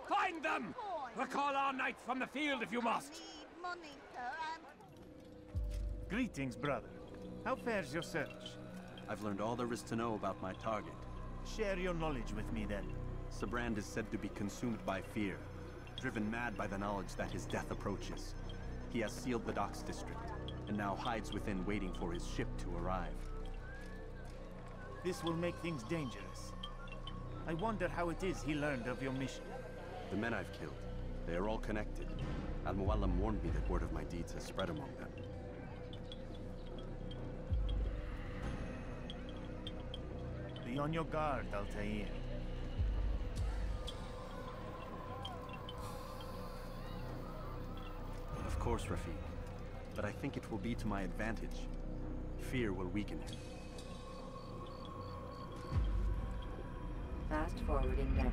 Find them! Recall our knights from the field if you must. Greetings, brother. How fares your search? I've learned all there is to know about my target. Share your knowledge with me, then. Sibrand is said to be consumed by fear, driven mad by the knowledge that his death approaches. He has sealed the docks district, and now hides within waiting for his ship to arrive. This will make things dangerous. I wonder how it is he learned of your mission. The men I've killed, they are all connected. Al-Muallim warned me that word of my deeds has spread among them. Be on your guard, Altaïr. Of course, Rafiq. But I think it will be to my advantage. Fear will weaken him. Fast forwarding memory.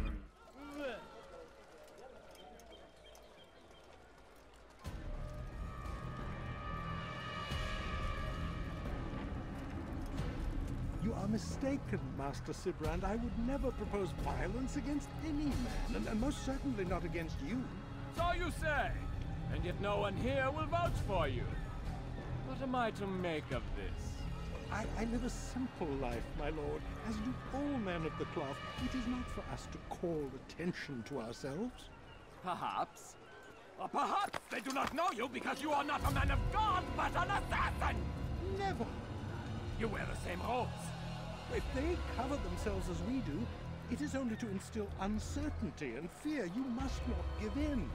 You are mistaken, Master Sibrand. I would never propose violence against any man, and most certainly not against you. So you say, and yet no one here will vouch for you. What am I to make of this? I live a simple life, my lord, as do all men of the cloth. It is not for us to call attention to ourselves. Perhaps. Or perhaps they do not know you because you are not a man of God, but an assassin! Never. You wear the same robes. If they cover themselves as we do, it is only to instill uncertainty and fear. You must not give in.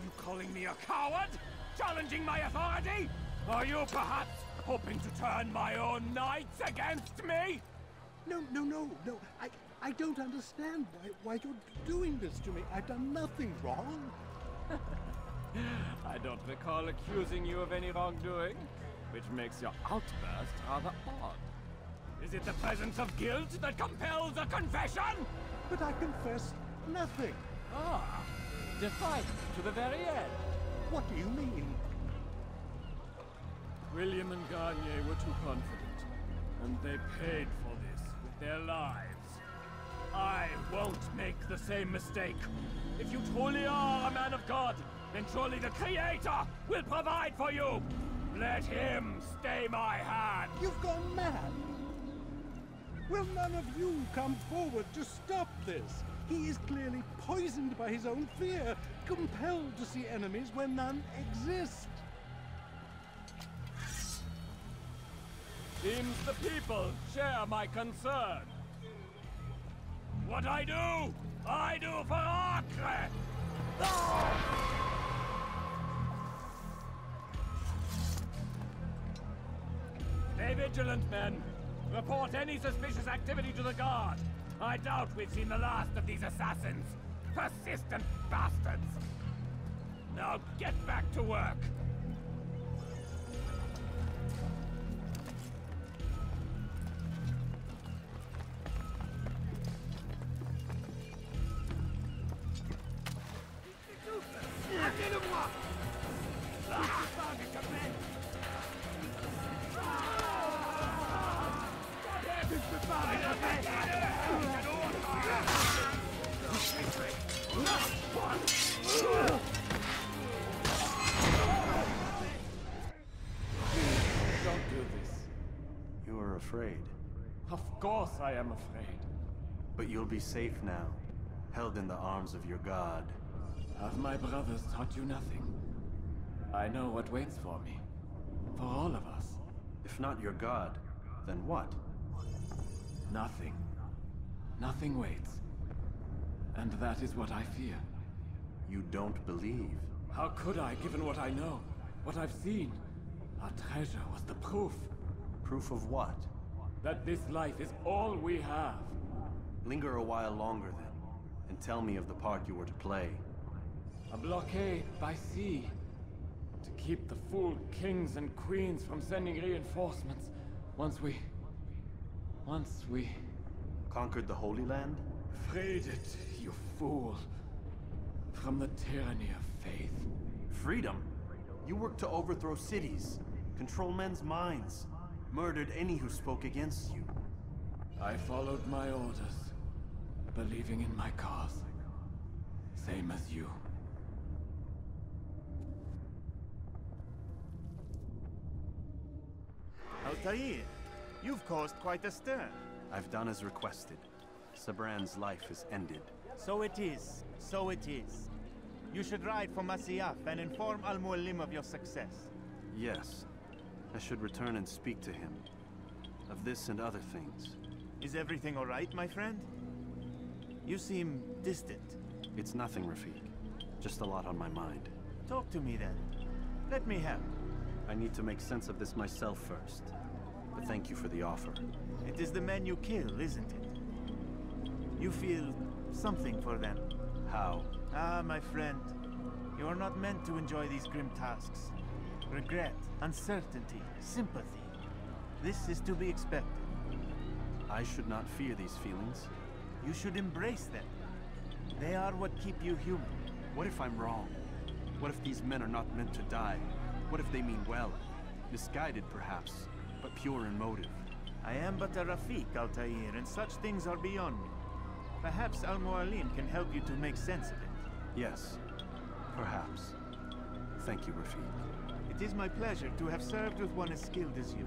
You calling me a coward? Challenging my authority? Are you perhaps hoping to turn my own knights against me? No. I don't understand why you're doing this to me. I've done nothing wrong. I don't recall accusing you of any wrongdoing, which makes your outburst rather odd. Is it the presence of guilt that compels a confession? But I confess nothing. Ah, defiant to the very end. What do you mean? William and Garnier were too confident, and they paid for this with their lives. I won't make the same mistake. If you truly are a man of God, then surely the Creator will provide for you. Let him stay my hand. You've gone mad. Will none of you come forward to stop this? He is clearly poisoned by his own fear, compelled to see enemies where none exist. Seems the people share my concern. What I do for Acre! Stay vigilant, men. Report any suspicious activity to the guard. I doubt we've seen the last of these assassins. Persistent bastards. Now get back to work. Don't do this. You are afraid. Of course I am afraid. But you'll be safe now, held in the arms of your god. Have my brothers taught you nothing? I know what waits for me. For all of us. If not your god, then what? Nothing. Nothing waits. And that is what I fear. You don't believe? How could I, given what I know? What I've seen? Our treasure was the proof. Proof of what? That this life is all we have. Linger a while longer then, and tell me of the part you were to play. A blockade by sea. To keep the fool kings and queens from sending reinforcements once we... Conquered the Holy Land? Freed it, you fool. From the tyranny of faith. Freedom? You worked to overthrow cities, control men's minds, murdered any who spoke against you. I followed my orders, believing in my cause. Same as you. Altaïr, you've caused quite a stir. I've done as requested. Sabran's life is ended. So it is. So it is. You should ride for Masyaf and inform Al-Mualim of your success. Yes. I should return and speak to him. Of this and other things. Is everything all right, my friend? You seem distant. It's nothing, Rafik. Just a lot on my mind. Talk to me then. Let me help. I need to make sense of this myself first. But thank you for the offer. It is the men you kill, isn't it? You feel something for them. How? Ah, my friend. You are not meant to enjoy these grim tasks. Regret, uncertainty, sympathy. This is to be expected. I should not fear these feelings. You should embrace them. They are what keep you human. What if I'm wrong? What if these men are not meant to die? What if they mean well? Misguided, perhaps, but pure in motive. I am but a Rafik, Altaïr, and such things are beyond me. Perhaps Al-Mualim can help you to make sense of it. Yes, perhaps. Thank you, Rafik. It is my pleasure to have served with one as skilled as you.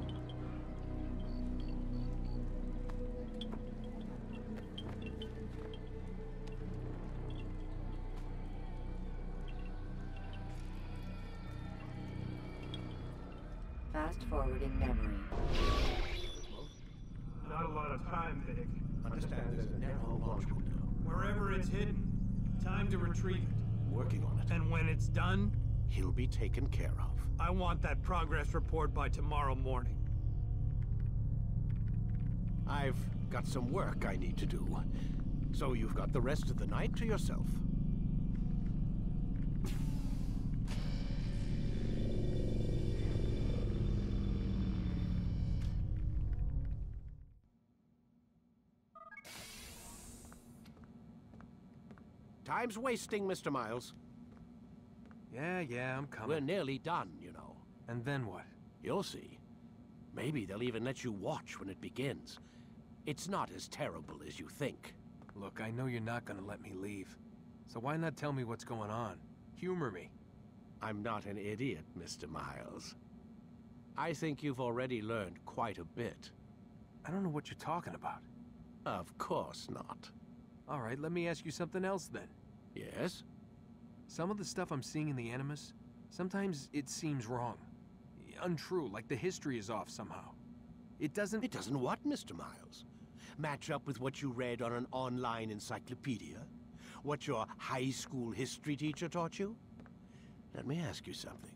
Fast-forwarding memory. Not a lot of time, Vic. Understand there's a narrow launch window. Wherever it's hidden, time to retrieve it. Working on it. And when it's done, he'll be taken care of. I want that progress report by tomorrow morning. I've got some work I need to do. So you've got the rest of the night to yourself. Time's wasting, Mr. Miles. Yeah, I'm coming. We're nearly done, you know. And then what? You'll see. Maybe they'll even let you watch when it begins. It's not as terrible as you think. Look, I know you're not gonna let me leave. So why not tell me what's going on? Humor me. I'm not an idiot, Mr. Miles. I think you've already learned quite a bit. I don't know what you're talking about. Of course not. All right, let me ask you something else then. Yes? Some of the stuff I'm seeing in the Animus, sometimes it seems wrong. Untrue, like the history is off somehow. It doesn't what, Mr. Miles? Match up with what you read on an online encyclopedia? What your high school history teacher taught you? Let me ask you something.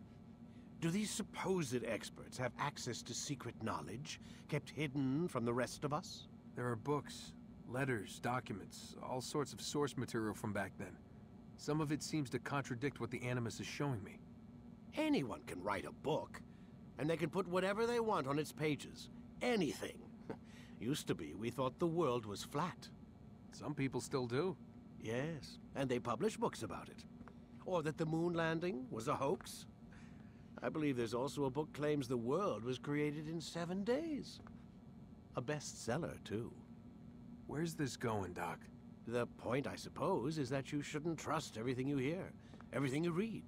Do these supposed experts have access to secret knowledge kept hidden from the rest of us? There are books, letters, documents, all sorts of source material from back then. Some of it seems to contradict what the Animus is showing me. Anyone can write a book, and they can put whatever they want on its pages. Anything. Used to be, we thought the world was flat. Some people still do. Yes, and they publish books about it. Or that the moon landing was a hoax. I believe there's also a book claims the world was created in 7 days. A bestseller, too. Where's this going, Doc? The point, I suppose, is that you shouldn't trust everything you hear, everything you read.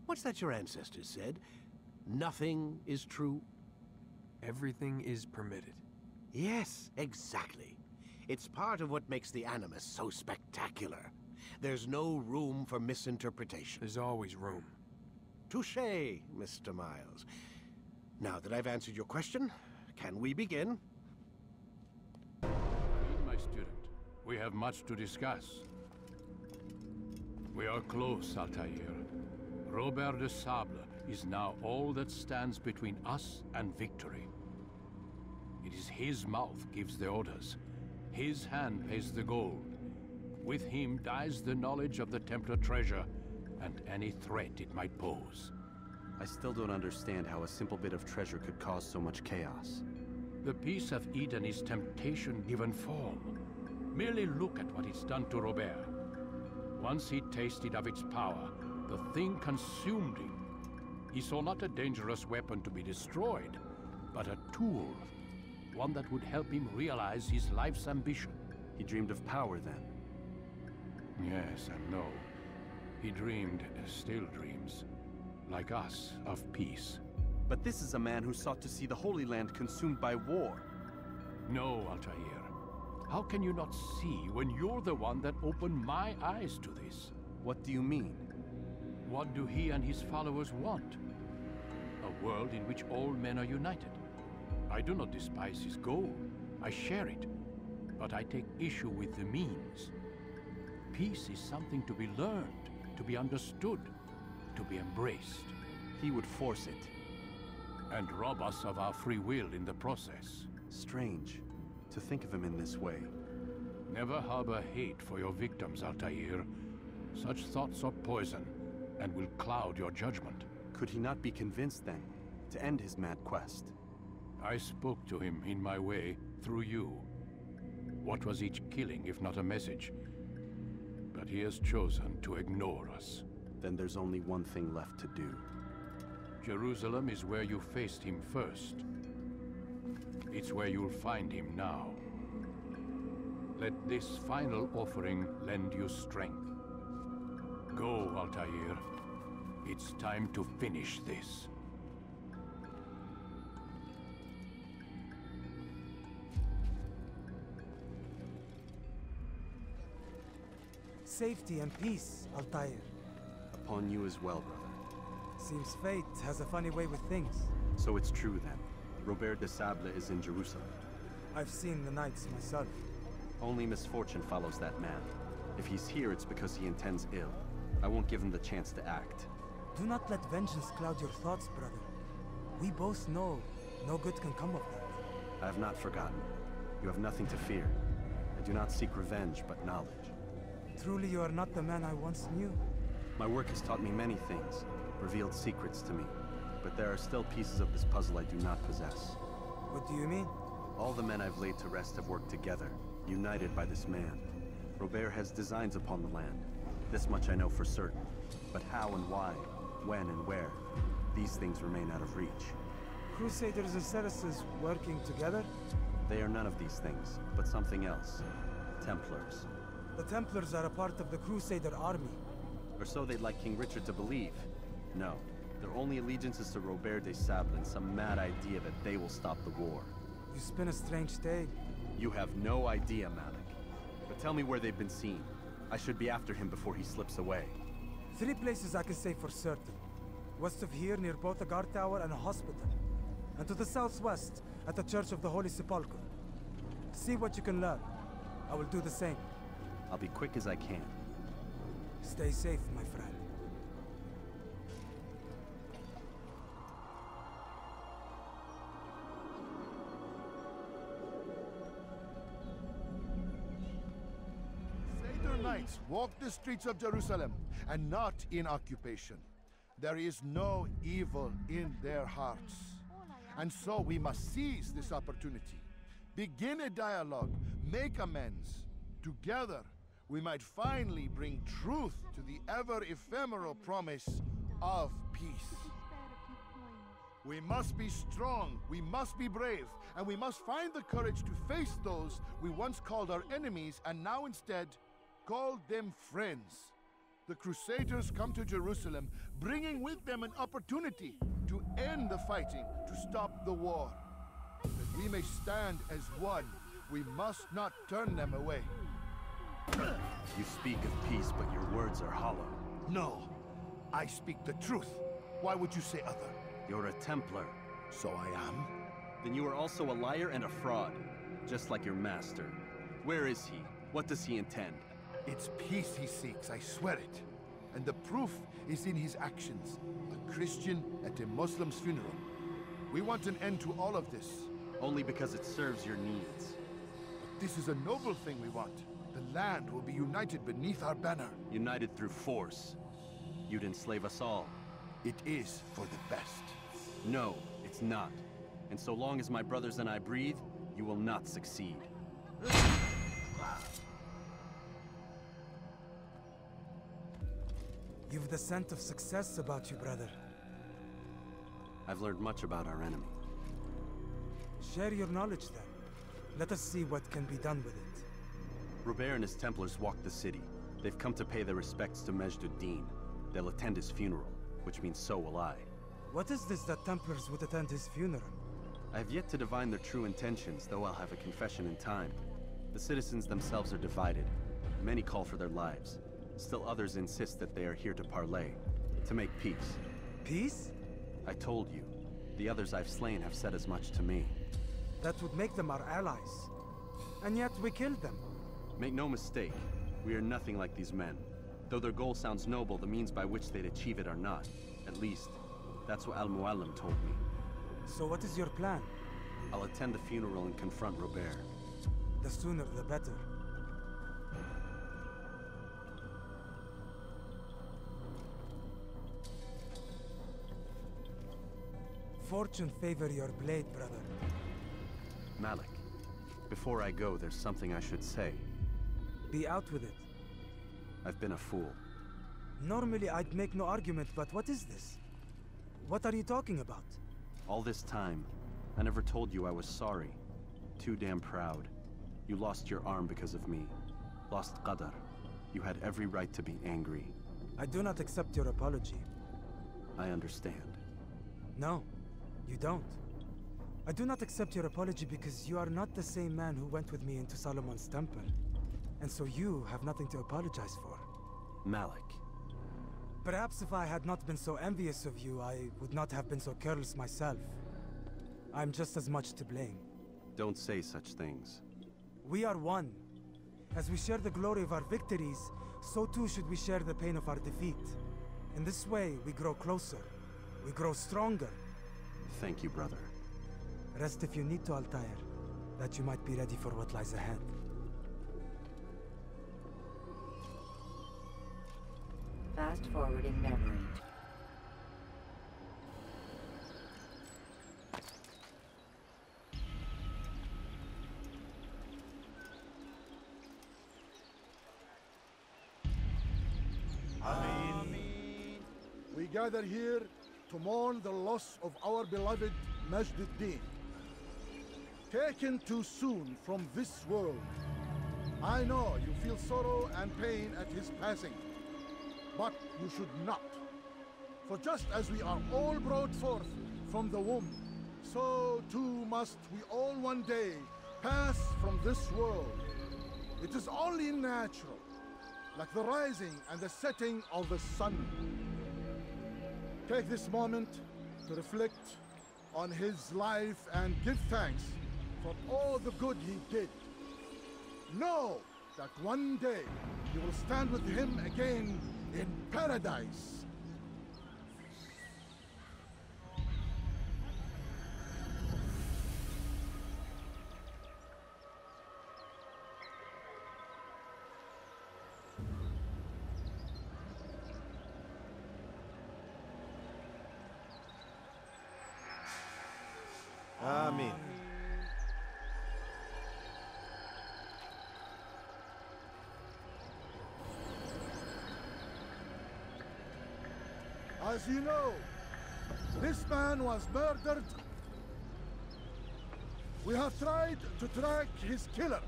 What's that your ancestors said? Nothing is true? Everything is permitted. Yes, exactly. It's part of what makes the Animus so spectacular. There's no room for misinterpretation. There's always room. Touché, Mr. Miles. Now that I've answered your question, can we begin? My student, we have much to discuss. We are close, Altaïr. Robert de Sable is now all that stands between us and victory. It is his mouth gives the orders. His hand pays the gold. With him dies the knowledge of the Templar treasure and any threat it might pose. I still don't understand how a simple bit of treasure could cause so much chaos. The peace of Eden is temptation given form. Merely look at what it's done to Robert. Once he tasted of its power, the thing consumed him. He saw not a dangerous weapon to be destroyed, but a tool. One that would help him realize his life's ambition. He dreamed of power then? Yes and no. He dreamed, still dreams, like us, of peace. But this is a man who sought to see the Holy Land consumed by war. No, Altaïr. How can you not see when you're the one that opened my eyes to this? What do you mean? What do he and his followers want? A world in which all men are united. I do not despise his goal. I share it. But I take issue with the means. Peace is something to be learned, to be understood, to be embraced. He would force it. And rob us of our free will in the process. Strange to think of him in this way. Never harbor hate for your victims, Altaïr. Such thoughts are poison and will cloud your judgment. Could he not be convinced then to end his mad quest? I spoke to him in my way, through you. What was each killing if not a message? But he has chosen to ignore us. Then there's only one thing left to do. Jerusalem is where you faced him first. It's where you'll find him now. Let this final offering lend you strength. Go, Altaïr. It's time to finish this. Safety and peace, Altaïr. Upon you as well, brother. Seems fate has a funny way with things. So it's true then. Robert de Sable is in Jerusalem. I've seen the knights myself. Only misfortune follows that man. If he's here, it's because he intends ill. I won't give him the chance to act. Do not let vengeance cloud your thoughts, brother. We both know no good can come of that. I have not forgotten. You have nothing to fear. I do not seek revenge, but knowledge. Truly, you are not the man I once knew. My work has taught me many things, revealed secrets to me. But there are still pieces of this puzzle I do not possess. What do you mean? All the men I've laid to rest have worked together, united by this man. Robert has designs upon the land. This much I know for certain. But how and why, when and where, these things remain out of reach. Crusaders and Saracens working together? They are none of these things, but something else. Templars. The Templars are a part of the Crusader army. Or so they'd like King Richard to believe. No. Their only allegiance is to Robert de Sable and some mad idea that they will stop the war. You spin a strange tale. You have no idea, Malik. But tell me where they've been seen. I should be after him before he slips away. 3 places I can say for certain. West of here, near both a guard tower and a hospital. And to the southwest, at the Church of the Holy Sepulchre. See what you can learn. I will do the same. I'll be quick as I can. Stay safe, my friend. Knights walk the streets of Jerusalem, and not in occupation. There is no evil in their hearts. And so we must seize this opportunity. Begin a dialogue, make amends. Together, we might finally bring truth to the ever-ephemeral promise of peace. We must be strong, we must be brave, and we must find the courage to face those we once called our enemies and now instead call them friends. The Crusaders come to Jerusalem, bringing with them an opportunity to end the fighting, to stop the war. That we may stand as one, we must not turn them away. You speak of peace, but your words are hollow. No, I speak the truth. Why would you say other? You're a Templar. So I am? Then you are also a liar and a fraud, just like your master. Where is he? What does he intend? It's peace he seeks, I swear it. And the proof is in his actions. A Christian at a Muslim's funeral. We want an end to all of this. Only because it serves your needs. But this is a noble thing we want. The land will be united beneath our banner. United through force. You'd enslave us all. It is for the best. No, it's not. And so long as my brothers and I breathe, you will not succeed. You've the scent of success about you, brother. I've learned much about our enemy. Share your knowledge then. Let us see what can be done with it. Robert and his Templars walked the city. They've come to pay their respects to Majd-ud-Din. They'll attend his funeral, which means so will I. What is this that Templars would attend his funeral? I have yet to divine their true intentions, though I'll have a confession in time. The citizens themselves are divided. Many call for their lives. Still others insist that they are here to parley, to make peace. Peace? I told you. The others I've slain have said as much to me. That would make them our allies. And yet we killed them. Make no mistake, we are nothing like these men. Though their goal sounds noble, the means by which they'd achieve it are not. At least, that's what Al-Muallim told me. So what is your plan? I'll attend the funeral and confront Robert. The sooner the better. Fortune favor your blade, brother. Malik, before I go, there's something I should say. Be out with it. I've been a fool. Normally I'd make no argument, but what is this? What are you talking about? All this time, I never told you I was sorry. Too damn proud. You lost your arm because of me. Lost Qadar. You had every right to be angry. I do not accept your apology. I understand. No, you don't. I do not accept your apology because you are not the same man who went with me into Solomon's temple. And so you have nothing to apologize for. Malik. Perhaps if I had not been so envious of you, I would not have been so careless myself. I'm just as much to blame. Don't say such things. We are one. As we share the glory of our victories, so too should we share the pain of our defeat. In this way, we grow closer. We grow stronger. Thank you, brother. Rest if you need to, Altaïr, that you might be ready for what lies ahead. Fast forwarding memory. We gather here to mourn the loss of our beloved Majd-ud-Din. Taken too soon from this world. I know you feel sorrow and pain at his passing, but you should not. For just as we are all brought forth from the womb, so too must we all one day pass from this world. It is only natural, like the rising and the setting of the sun. Take this moment to reflect on his life and give thanks for all the good he did. Know that one day you will stand with him again in paradise. Amen. As you know, this man was murdered. We have tried to track his killer,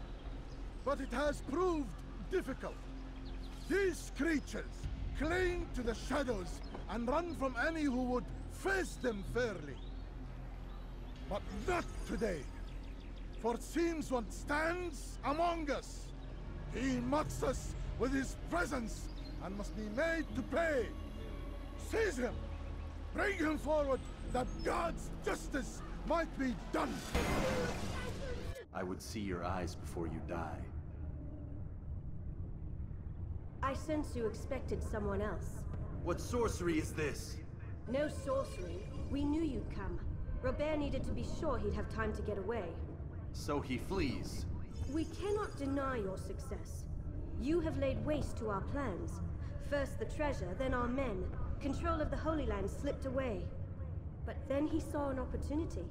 but it has proved difficult. These creatures cling to the shadows and run from any who would face them fairly. But not today, for it seems one stands among us. He mocks us with his presence and must be made to pay. Seize him! Bring him forward, that God's justice might be done! I would see your eyes before you die. I sense you expected someone else. What sorcery is this? No sorcery. We knew you'd come. Robert needed to be sure he'd have time to get away. So he flees. We cannot deny your success. You have laid waste to our plans. First the treasure, then our men. Control of the Holy Land slipped away. But then he saw an opportunity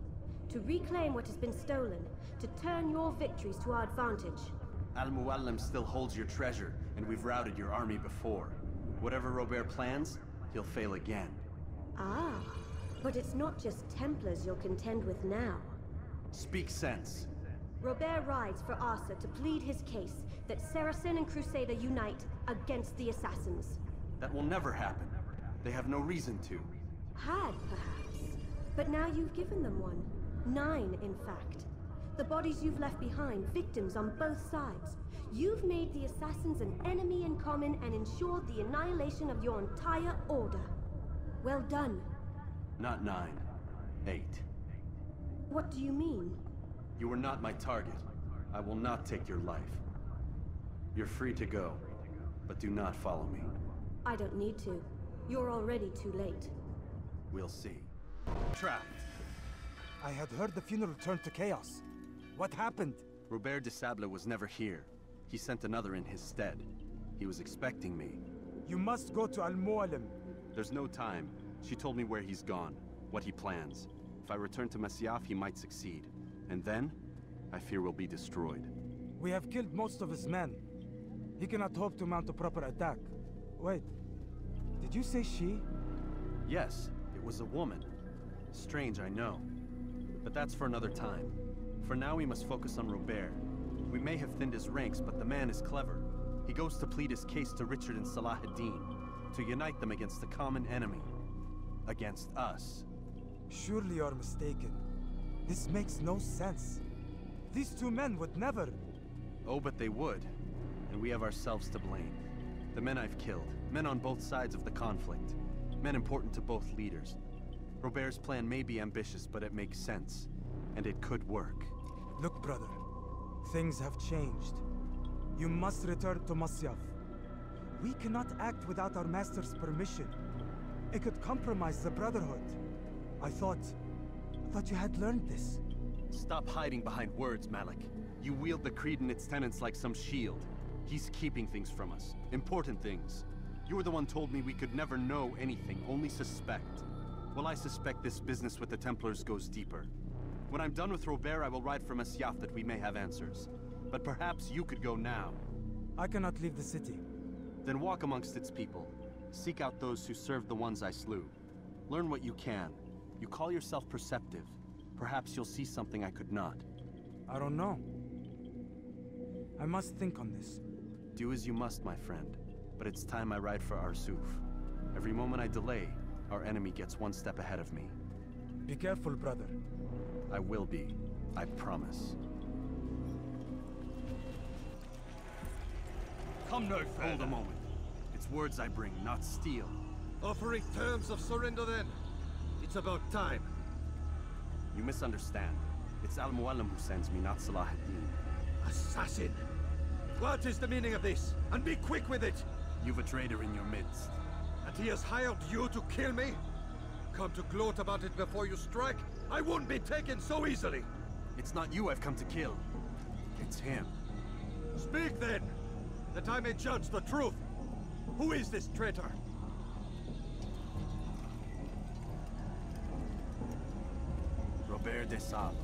to reclaim what has been stolen, to turn your victories to our advantage. Al-Muallim still holds your treasure, and we've routed your army before. Whatever Robert plans, he'll fail again. Ah, but it's not just Templars you'll contend with now. Speak sense. Robert rides for Arthur to plead his case that Saracen and Crusader unite against the Assassins. That will never happen. They have no reason to. Had, perhaps. But now you've given them one. 9, in fact. The bodies you've left behind, victims on both sides. You've made the Assassins an enemy in common and ensured the annihilation of your entire order. Well done. Not 9. 8. What do you mean? You were not my target. I will not take your life. You're free to go, but do not follow me. I don't need to. You're already too late. We'll see. Trapped. I had heard the funeral turned to chaos. What happened? Robert de Sable was never here. He sent another in his stead. He was expecting me. You must go to Al-Muallim. There's no time. She told me where he's gone, what he plans. If I return to Masyaf, he might succeed. And then, I fear we'll be destroyed. We have killed most of his men. He cannot hope to mount a proper attack. Wait, did you say she? Yes, it was a woman. Strange, I know. But that's for another time. For now, we must focus on Robert. We may have thinned his ranks, but the man is clever. He goes to plead his case to Richard and Salah ad-Din, to unite them against the common enemy. Against us. Surely you're mistaken. This makes no sense. These two men would never... Oh, but they would. And we have ourselves to blame. The men I've killed, men on both sides of the conflict. Men important to both leaders. Robert's plan may be ambitious, but it makes sense. And it could work. Look, brother. Things have changed. You must return to Masyaf. We cannot act without our master's permission. It could compromise the Brotherhood. I thought you had learned this. Stop hiding behind words, Malik. You wield the creed and its tenets like some shield. He's keeping things from us. Important things. You were the one told me we could never know anything, only suspect. Well, I suspect this business with the Templars goes deeper. When I'm done with Robert, I will ride for Masyaf that we may have answers. But perhaps you could go now. I cannot leave the city. Then walk amongst its people. Seek out those who served the ones I slew. Learn what you can. You call yourself perceptive. Perhaps you'll see something I could not. I don't know. I must think on this. Do as you must, my friend. But it's time I ride for Arsuf. Every moment I delay, our enemy gets one step ahead of me. Be careful, brother. I will be. I promise. Come no further. Hold a moment. It's words I bring, not steel. Offering terms of surrender then. It's about time. You misunderstand. It's Al-Muallim who sends me, not Salah ad-Din. Assassin! What is the meaning of this? And be quick with it! You've a traitor in your midst. And he has hired you to kill me? Come to gloat about it before you strike? I won't be taken so easily! It's not you I've come to kill. It's him. Speak then, that I may judge the truth. Who is this traitor? Robert de Sable.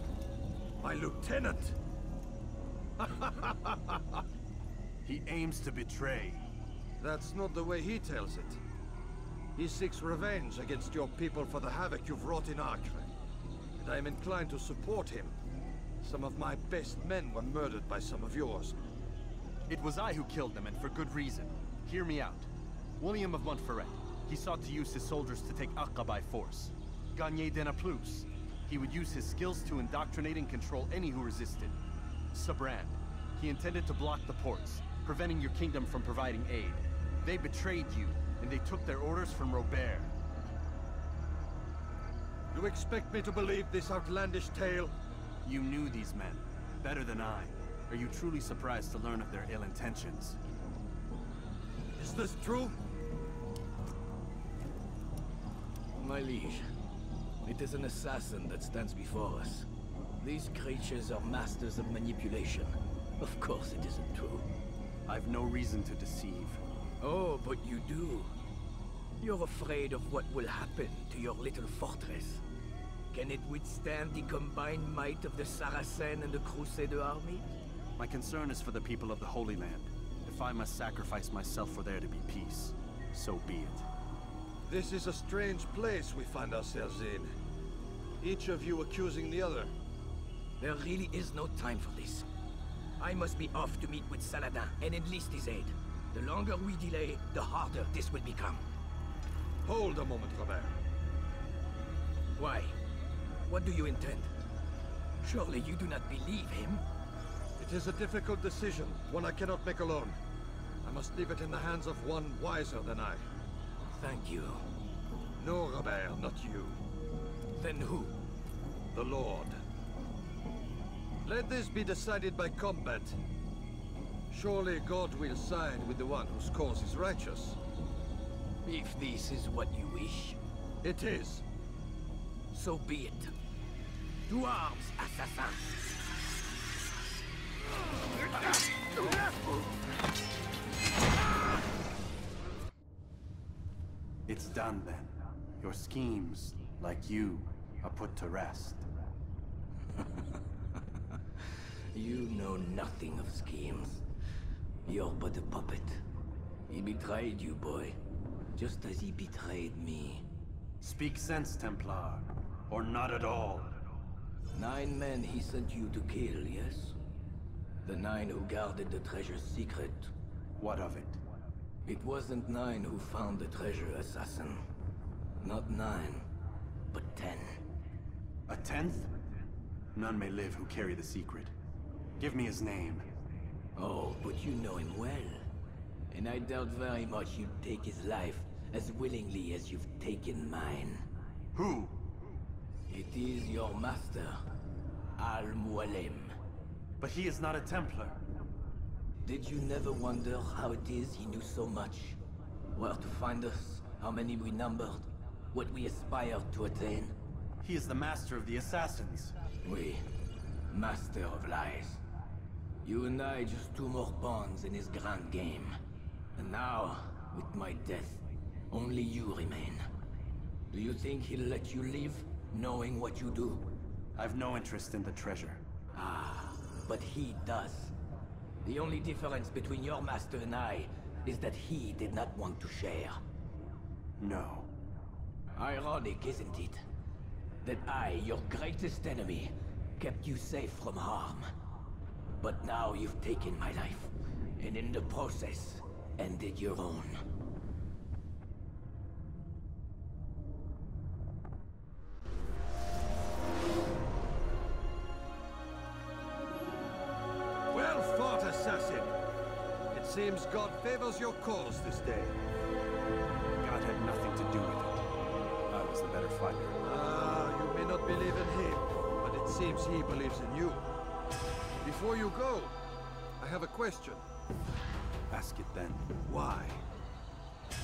My lieutenant! He aims to betray. That's not the way he tells it. He seeks revenge against your people for the havoc you've wrought in Acre. And I am inclined to support him. Some of my best men were murdered by some of yours. It was I who killed them, and for good reason. Hear me out. William of Montferrat. He sought to use his soldiers to take Acre by force. Gagné de Naplouse. He would use his skills to indoctrinate and control any who resisted. Sabrand. He intended to block the ports, preventing your kingdom from providing aid. They betrayed you, and they took their orders from Robert. You expect me to believe this outlandish tale? You knew these men, better than I. Are you truly surprised to learn of their ill intentions? Is this true? My liege, It is an assassin that stands before us. These creatures are masters of manipulation. Of course it isn't true. I've no reason to deceive. Oh, but you do. You're afraid of what will happen to your little fortress. Can it withstand the combined might of the Saracen and the Crusader army? My concern is for the people of the Holy Land. If I must sacrifice myself for there to be peace, so be it. This is a strange place we find ourselves in. Each of you accusing the other. There really is no time for this. I must be off to meet with Saladin and enlist his aid. The longer we delay, the harder this will become. Hold a moment, Robert. Why? What do you intend? Surely you do not believe him? It is a difficult decision, one I cannot make alone. I must leave it in the hands of one wiser than I. Thank you. No, Robert, not you. Then who? The Lord. Let this be decided by combat. Surely God will side with the one whose cause is righteous. If this is what you wish. It is. So be it. To arms, assassin! It's done then. Your schemes, like you, are put to rest. You know nothing of schemes. You're but a puppet. He betrayed you, boy. Just as he betrayed me. Speak sense, Templar. Or not at all. 9 men he sent you to kill, yes? The 9 who guarded the treasure's secret. What of it? It wasn't 9 who found the treasure, assassin. Not 9, but 10. A 10th? None may live who carry the secret. Give me his name. Oh, but you know him well. And I doubt very much you'd take his life as willingly as you've taken mine. Who? It is your master, Al-Mualim. But he is not a Templar. Did you never wonder how it is he knew so much? Where to find us, how many we numbered, what we aspired to attain? He is the master of the assassins. Oui, master of lies. You and I just 2 more pawns in his grand game. And now, with my death, only you remain. Do you think he'll let you live, knowing what you do? I've no interest in the treasure. Ah, but he does. The only difference between your master and I is that he did not want to share. No. Ironic, isn't it? That I, your greatest enemy, kept you safe from harm. But now you've taken my life, and in the process, ended your own. Well fought, assassin! It seems God favors your cause this day. God had nothing to do with it. I was the better fighter. Ah, you may not believe in him, but it seems he believes in you. Before you go, I have a question. Ask it then. Why?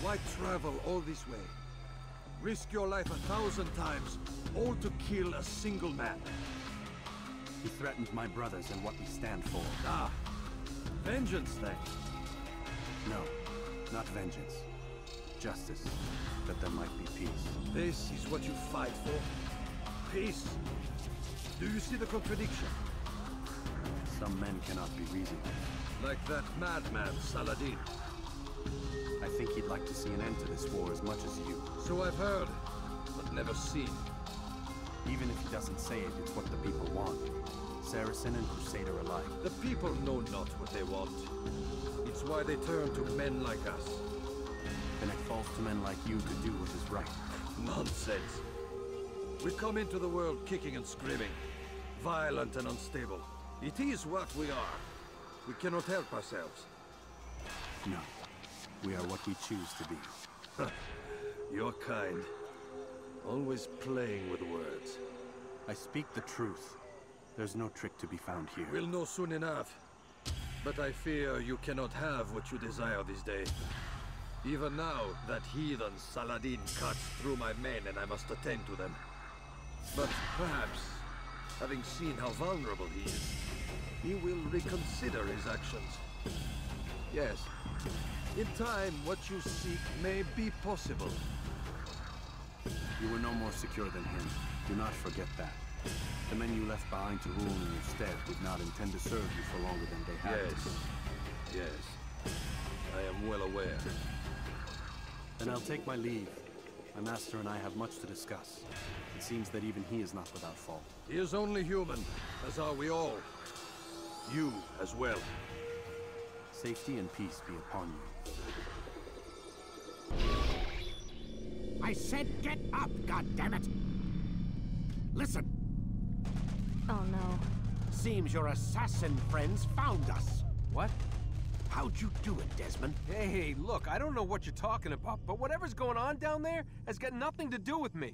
Why travel all this way? Risk your life 1,000 times, all to kill a single man. He threatened my brothers and what we stand for. Ah, vengeance then? No, not vengeance. Justice, that there might be peace. This is what you fight for? Peace? Do you see the contradiction? Some men cannot be reasoned. Like that madman, Saladin. I think he'd like to see an end to this war as much as you. So I've heard, but never seen. Even if he doesn't say it, it's what the people want. Saracen and Crusader alike. The people know not what they want. It's why they turn to men like us. Then it falls to men like you to do what is right. Nonsense. We come into the world kicking and screaming. Violent and unstable. It is what we are. We cannot help ourselves. No. We are what we choose to be. Your kind. Always playing with words. I speak the truth. There's no trick to be found here. We'll know soon enough. But I fear you cannot have what you desire this day. Even now, that heathen Saladin cuts through my men and I must attend to them. But perhaps, having seen how vulnerable he is, he will reconsider his actions. Yes, in time, what you seek may be possible. You were no more secure than him. Do not forget that. The men you left behind to rule in your stead did not intend to serve you for longer than they had to. Yes. I am well aware. Then I'll take my leave. My master and I have much to discuss. It seems that even he is not without fault. He is only human, as are we all. You as well. Safety and peace be upon you. I said get up, goddammit! Listen! Oh no. Seems your assassin friends found us. What? How'd you do it, Desmond? Hey, look, I don't know what you're talking about, but whatever's going on down there has got nothing to do with me.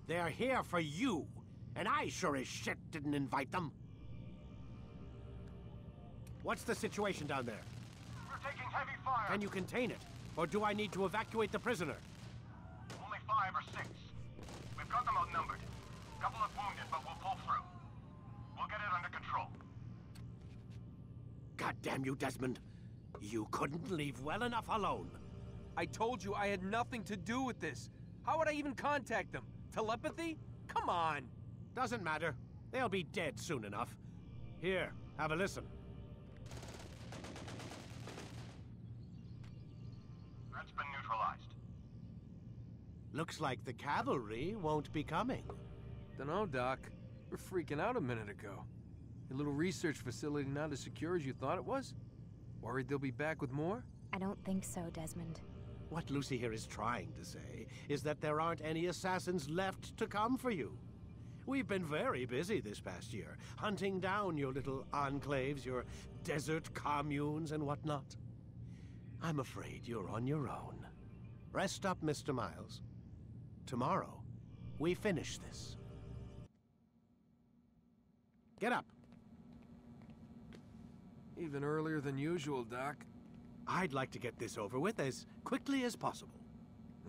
They're here for you, and I sure as shit didn't invite them. What's the situation down there? We're taking heavy fire. Can you contain it? Or do I need to evacuate the prisoner? Only 5 or 6. We've got them outnumbered. Couple of wounded, but we'll pull through. We'll get it under control. God damn you, Desmond. You couldn't leave well enough alone. I told you I had nothing to do with this. How would I even contact them? Telepathy? Come on. Doesn't matter. They'll be dead soon enough. Here, have a listen. Threat's been neutralized. Looks like the cavalry won't be coming. Dunno, Doc. We're freaking out a minute ago. Your little research facility not as secure as you thought it was? Worried they'll be back with more? I don't think so, Desmond. What Lucy here is trying to say is that there aren't any assassins left to come for you. We've been very busy this past year, hunting down your little enclaves, your desert communes and whatnot. I'm afraid you're on your own. Rest up, Mr. Miles. Tomorrow, we finish this. Get up. Even earlier than usual, Doc. I'd like to get this over with as quickly as possible.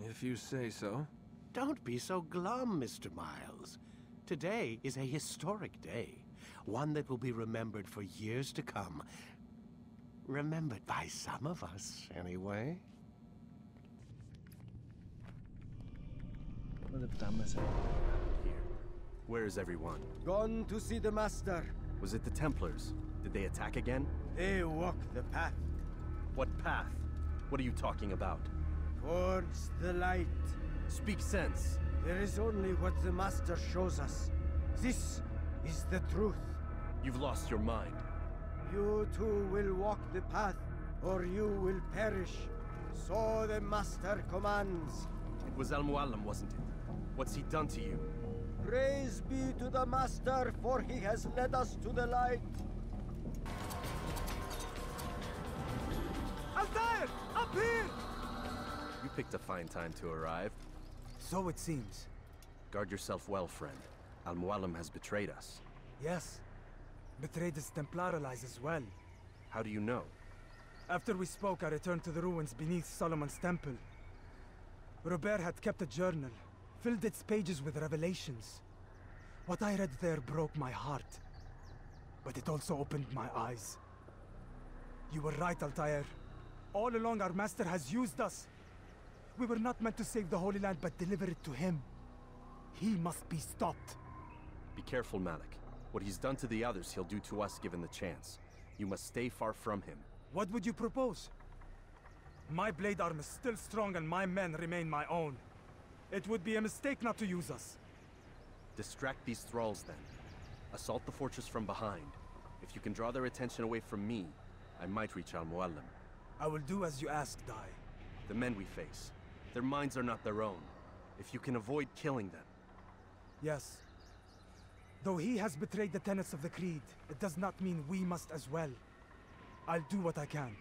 If you say so. Don't be so glum, Mr. Miles. Today is a historic day. One that will be remembered for years to come. Remembered by some of us, anyway. Here. Where is everyone? Gone to see the Master. Was it the Templars? Did they attack again? They walk the path. What path? What are you talking about? Towards the light. Speak sense. There is only what the Master shows us. This is the truth. You've lost your mind. You too will walk the path, or you will perish. So the Master commands. It was Al-Mualim, wasn't it? What's he done to you? Praise be to the Master, for he has led us to the light. Altaïr! Up here! You picked a fine time to arrive. So it seems. Guard yourself well, friend. Al-Mualim has betrayed us. Yes. Betrayed his Templar allies as well. How do you know? After we spoke, I returned to the ruins beneath Solomon's temple. Robert had kept a journal, filled its pages with revelations. What I read there broke my heart. But it also opened my eyes. You were right, Altaïr. All along, our master has used us. We were not meant to save the Holy Land, but deliver it to him. He must be stopped. Be careful, Malik. What he's done to the others, he'll do to us given the chance. You must stay far from him. What would you propose? My blade arm is still strong and my men remain my own. It would be a mistake not to use us. Distract these thralls, then. Assault the fortress from behind. If you can draw their attention away from me, I might reach Al-Mualim. I will do as you ask, Dai. The men we face, their minds are not their own. If you can avoid killing them. Yes. Though he has betrayed the tenets of the Creed, it does not mean we must as well. I'll do what I can.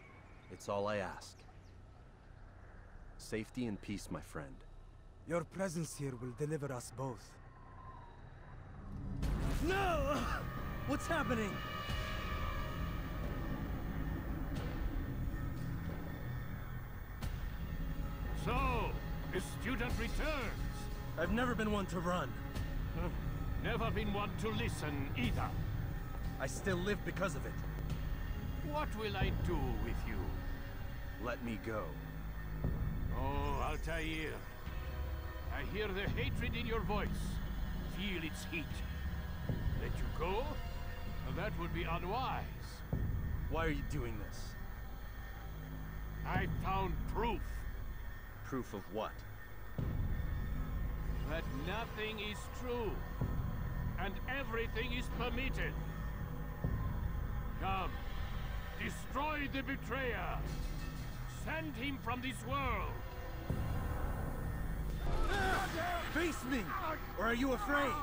It's all I ask. Safety and peace, my friend. Your presence here will deliver us both. No! What's happening? So, a student returns. I've never been one to run. Never been one to listen, either. I still live because of it. What will I do with you? Let me go. Oh, Altaïr. I hear the hatred in your voice. Feel its heat. Let you go? That would be unwise. Why are you doing this? I found proof. Proof of what? That nothing is true. And everything is permitted. Come. Destroy the betrayer. Send him from this world. Face me! Or are you afraid?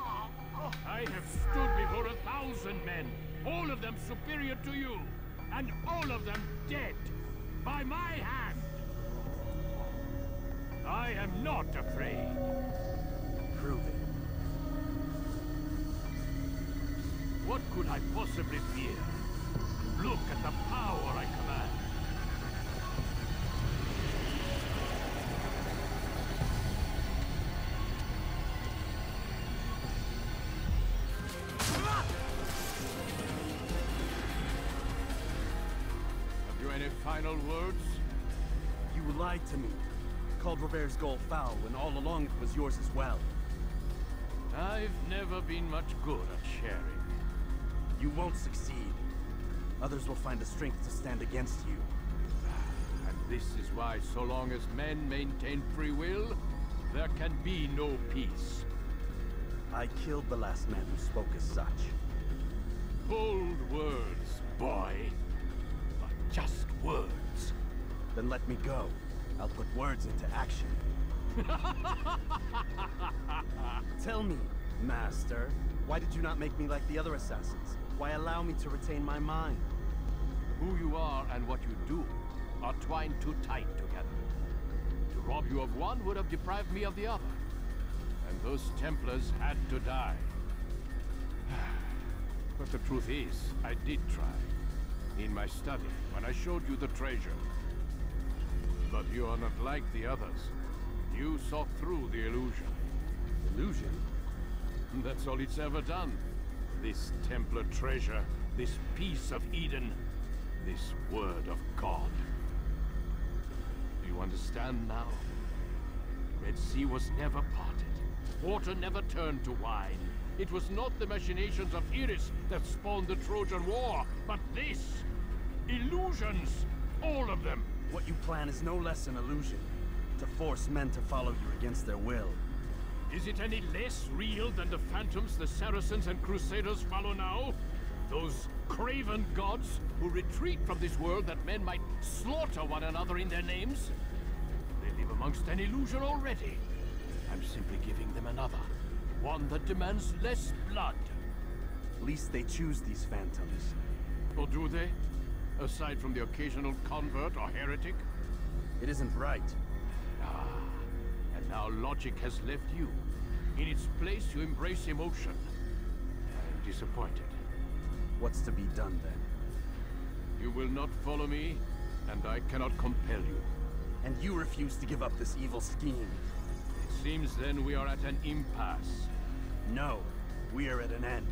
I have stood before 1,000 men, all of them superior to you, and all of them dead, by my hand. I am not afraid. Prove it. What could I possibly fear? Look at the power I command. Have you any final words? You lied to me. Called Robert's goal foul when all along it was yours as well. I've never been much good at sharing. You won't succeed. Others will find the strength to stand against you. And this is why, so long as men maintain free will, there can be no peace. I killed the last man who spoke as such. Bold words, boy. But just words. Then let me go. I'll put words into action. Tell me, Master, why did you not make me like the other assassins? Why allow me to retain my mind? Who you are and what you do are twined too tight together. To rob you of one would have deprived me of the other. And those Templars had to die. But the truth is, I did try. In my study, when I showed you the treasure. But you are not like the others. You saw through the illusion. Illusion? That's all it's ever done. This Templar treasure, this piece of Eden, this word of God. Do you understand now? Red Sea was never parted. Water never turned to wine. It was not the machinations of Iris that spawned the Trojan War, but this! Illusions! All of them! What you plan is no less an illusion. To force men to follow you against their will. Is it any less real than the phantoms the Saracens and Crusaders follow now? Those craven gods who retreat from this world that men might slaughter one another in their names? They live amongst an illusion already. I'm simply giving them another. One that demands less blood. At least they choose these phantoms. Or do they? Aside from the occasional convert or heretic? It isn't right. Ah, and now logic has left you. In its place, you embrace emotion. I am disappointed. What's to be done then? You will not follow me, and I cannot compel you. And you refuse to give up this evil scheme. It seems then we are at an impasse. No, we are at an end.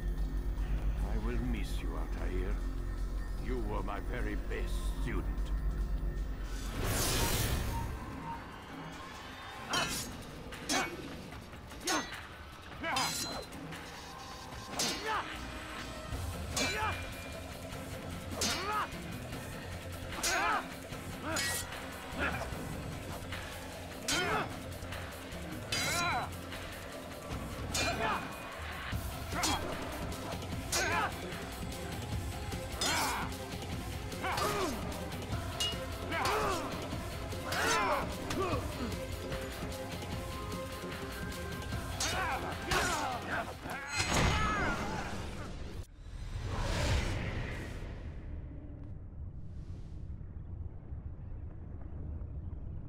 I will miss you, Altaïr. You were my very best student.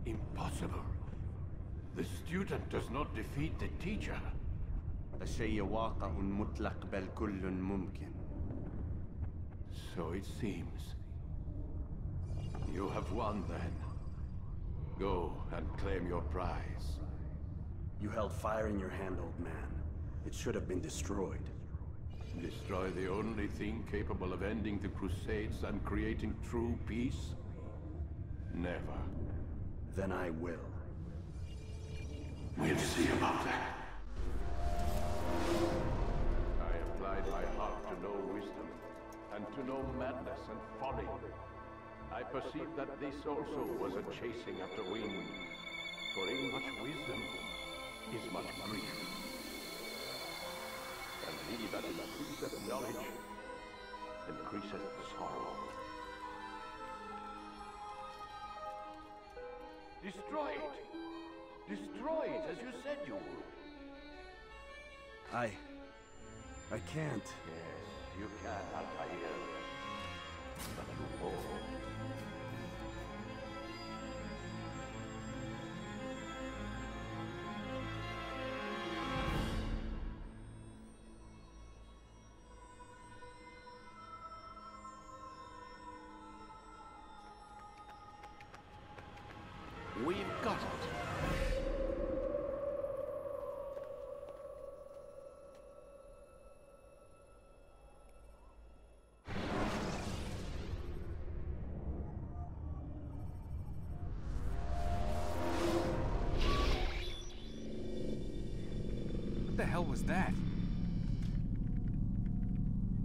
Impossible. The student does not defeat the teacher. الشيء واقع مطلق بل كل ممكن. So it seems. You have won then. Go and claim your prize. You held fire in your hand, old man. It should have been destroyed. Destroy the only thing capable of ending the Crusades and creating true peace? Never. Then I will. We'll see about that. I applied my heart to know wisdom, and to know madness and folly. I perceived that this also was a chasing after wind. For in much wisdom is much grief. And he that increaseth knowledge increaseth sorrow. Destroy it! Destroy it, as you said you would. I can't. Yes, you can, Altaïr. But you won't. We've got it. What the hell was that?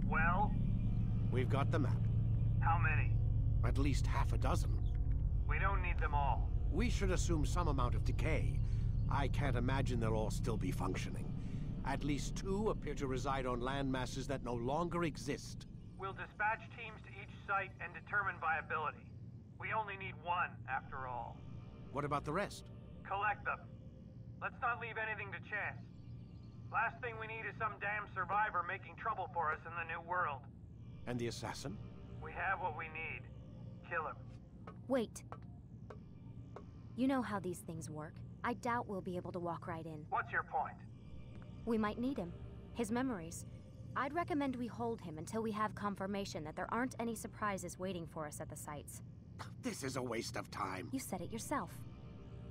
Well? We've got the map. How many? At least half a dozen. We don't need them all. We should assume some amount of decay. I can't imagine they'll all still be functioning. At least 2 appear to reside on land masses that no longer exist. We'll dispatch teams to each site and determine viability. We only need 1, after all. What about the rest? Collect them. Let's not leave anything to chance. Last thing we need is some damn survivor making trouble for us in the new world. And the assassin? We have what we need. Kill him. Wait. You know how these things work. I doubt we'll be able to walk right in. What's your point? We might need him. His memories. I'd recommend we hold him until we have confirmation that there aren't any surprises waiting for us at the sites. This is a waste of time. You said it yourself.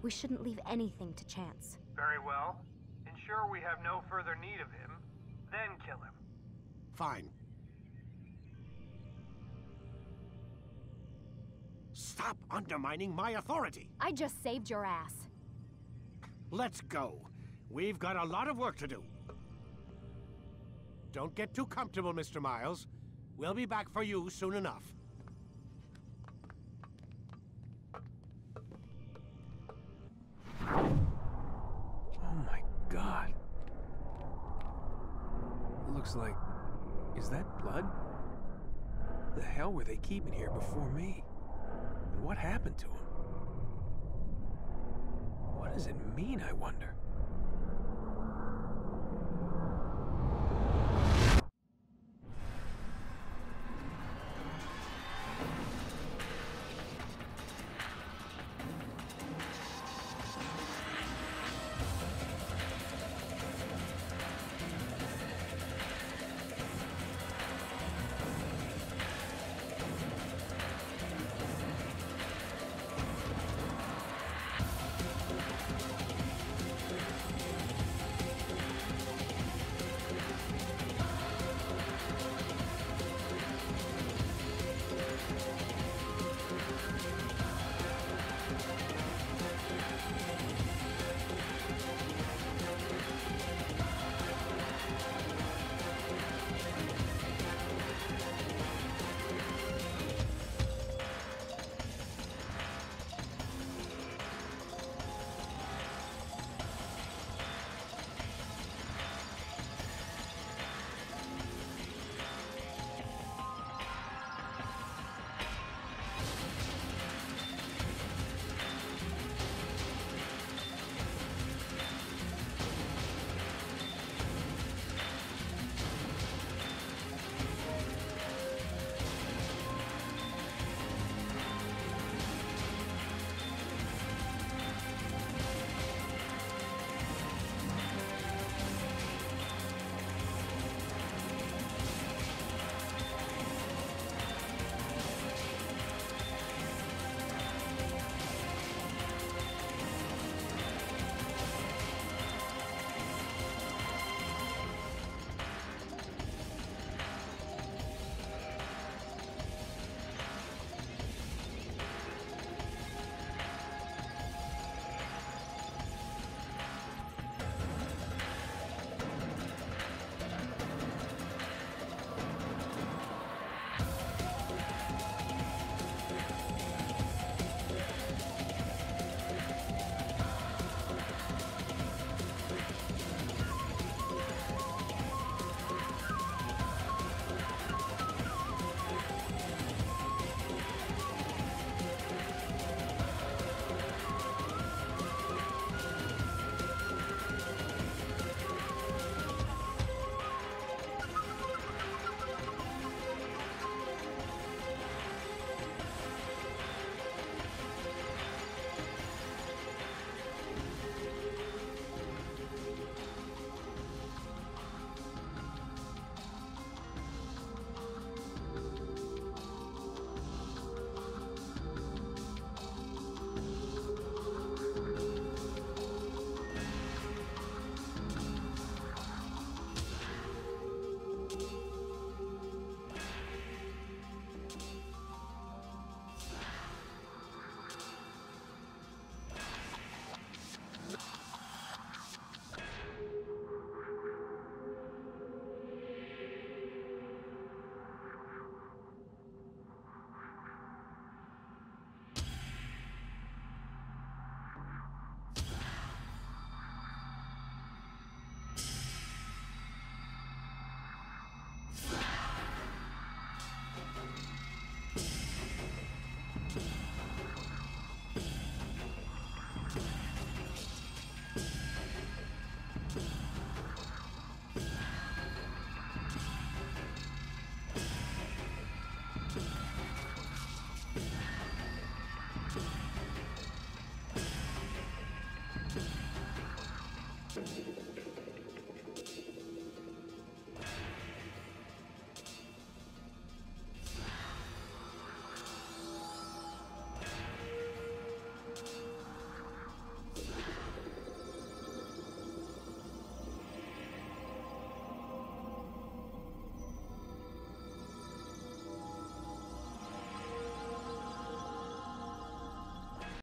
We shouldn't leave anything to chance. Very well. Ensure we have no further need of him, then kill him. Fine. Stop undermining my authority! I just saved your ass. Let's go. We've got a lot of work to do. Don't get too comfortable, Mr. Miles. We'll be back for you soon enough. Oh my God. It looks like... Is that blood? The hell were they keeping here before me? And what happened to him? What does it mean, I wonder?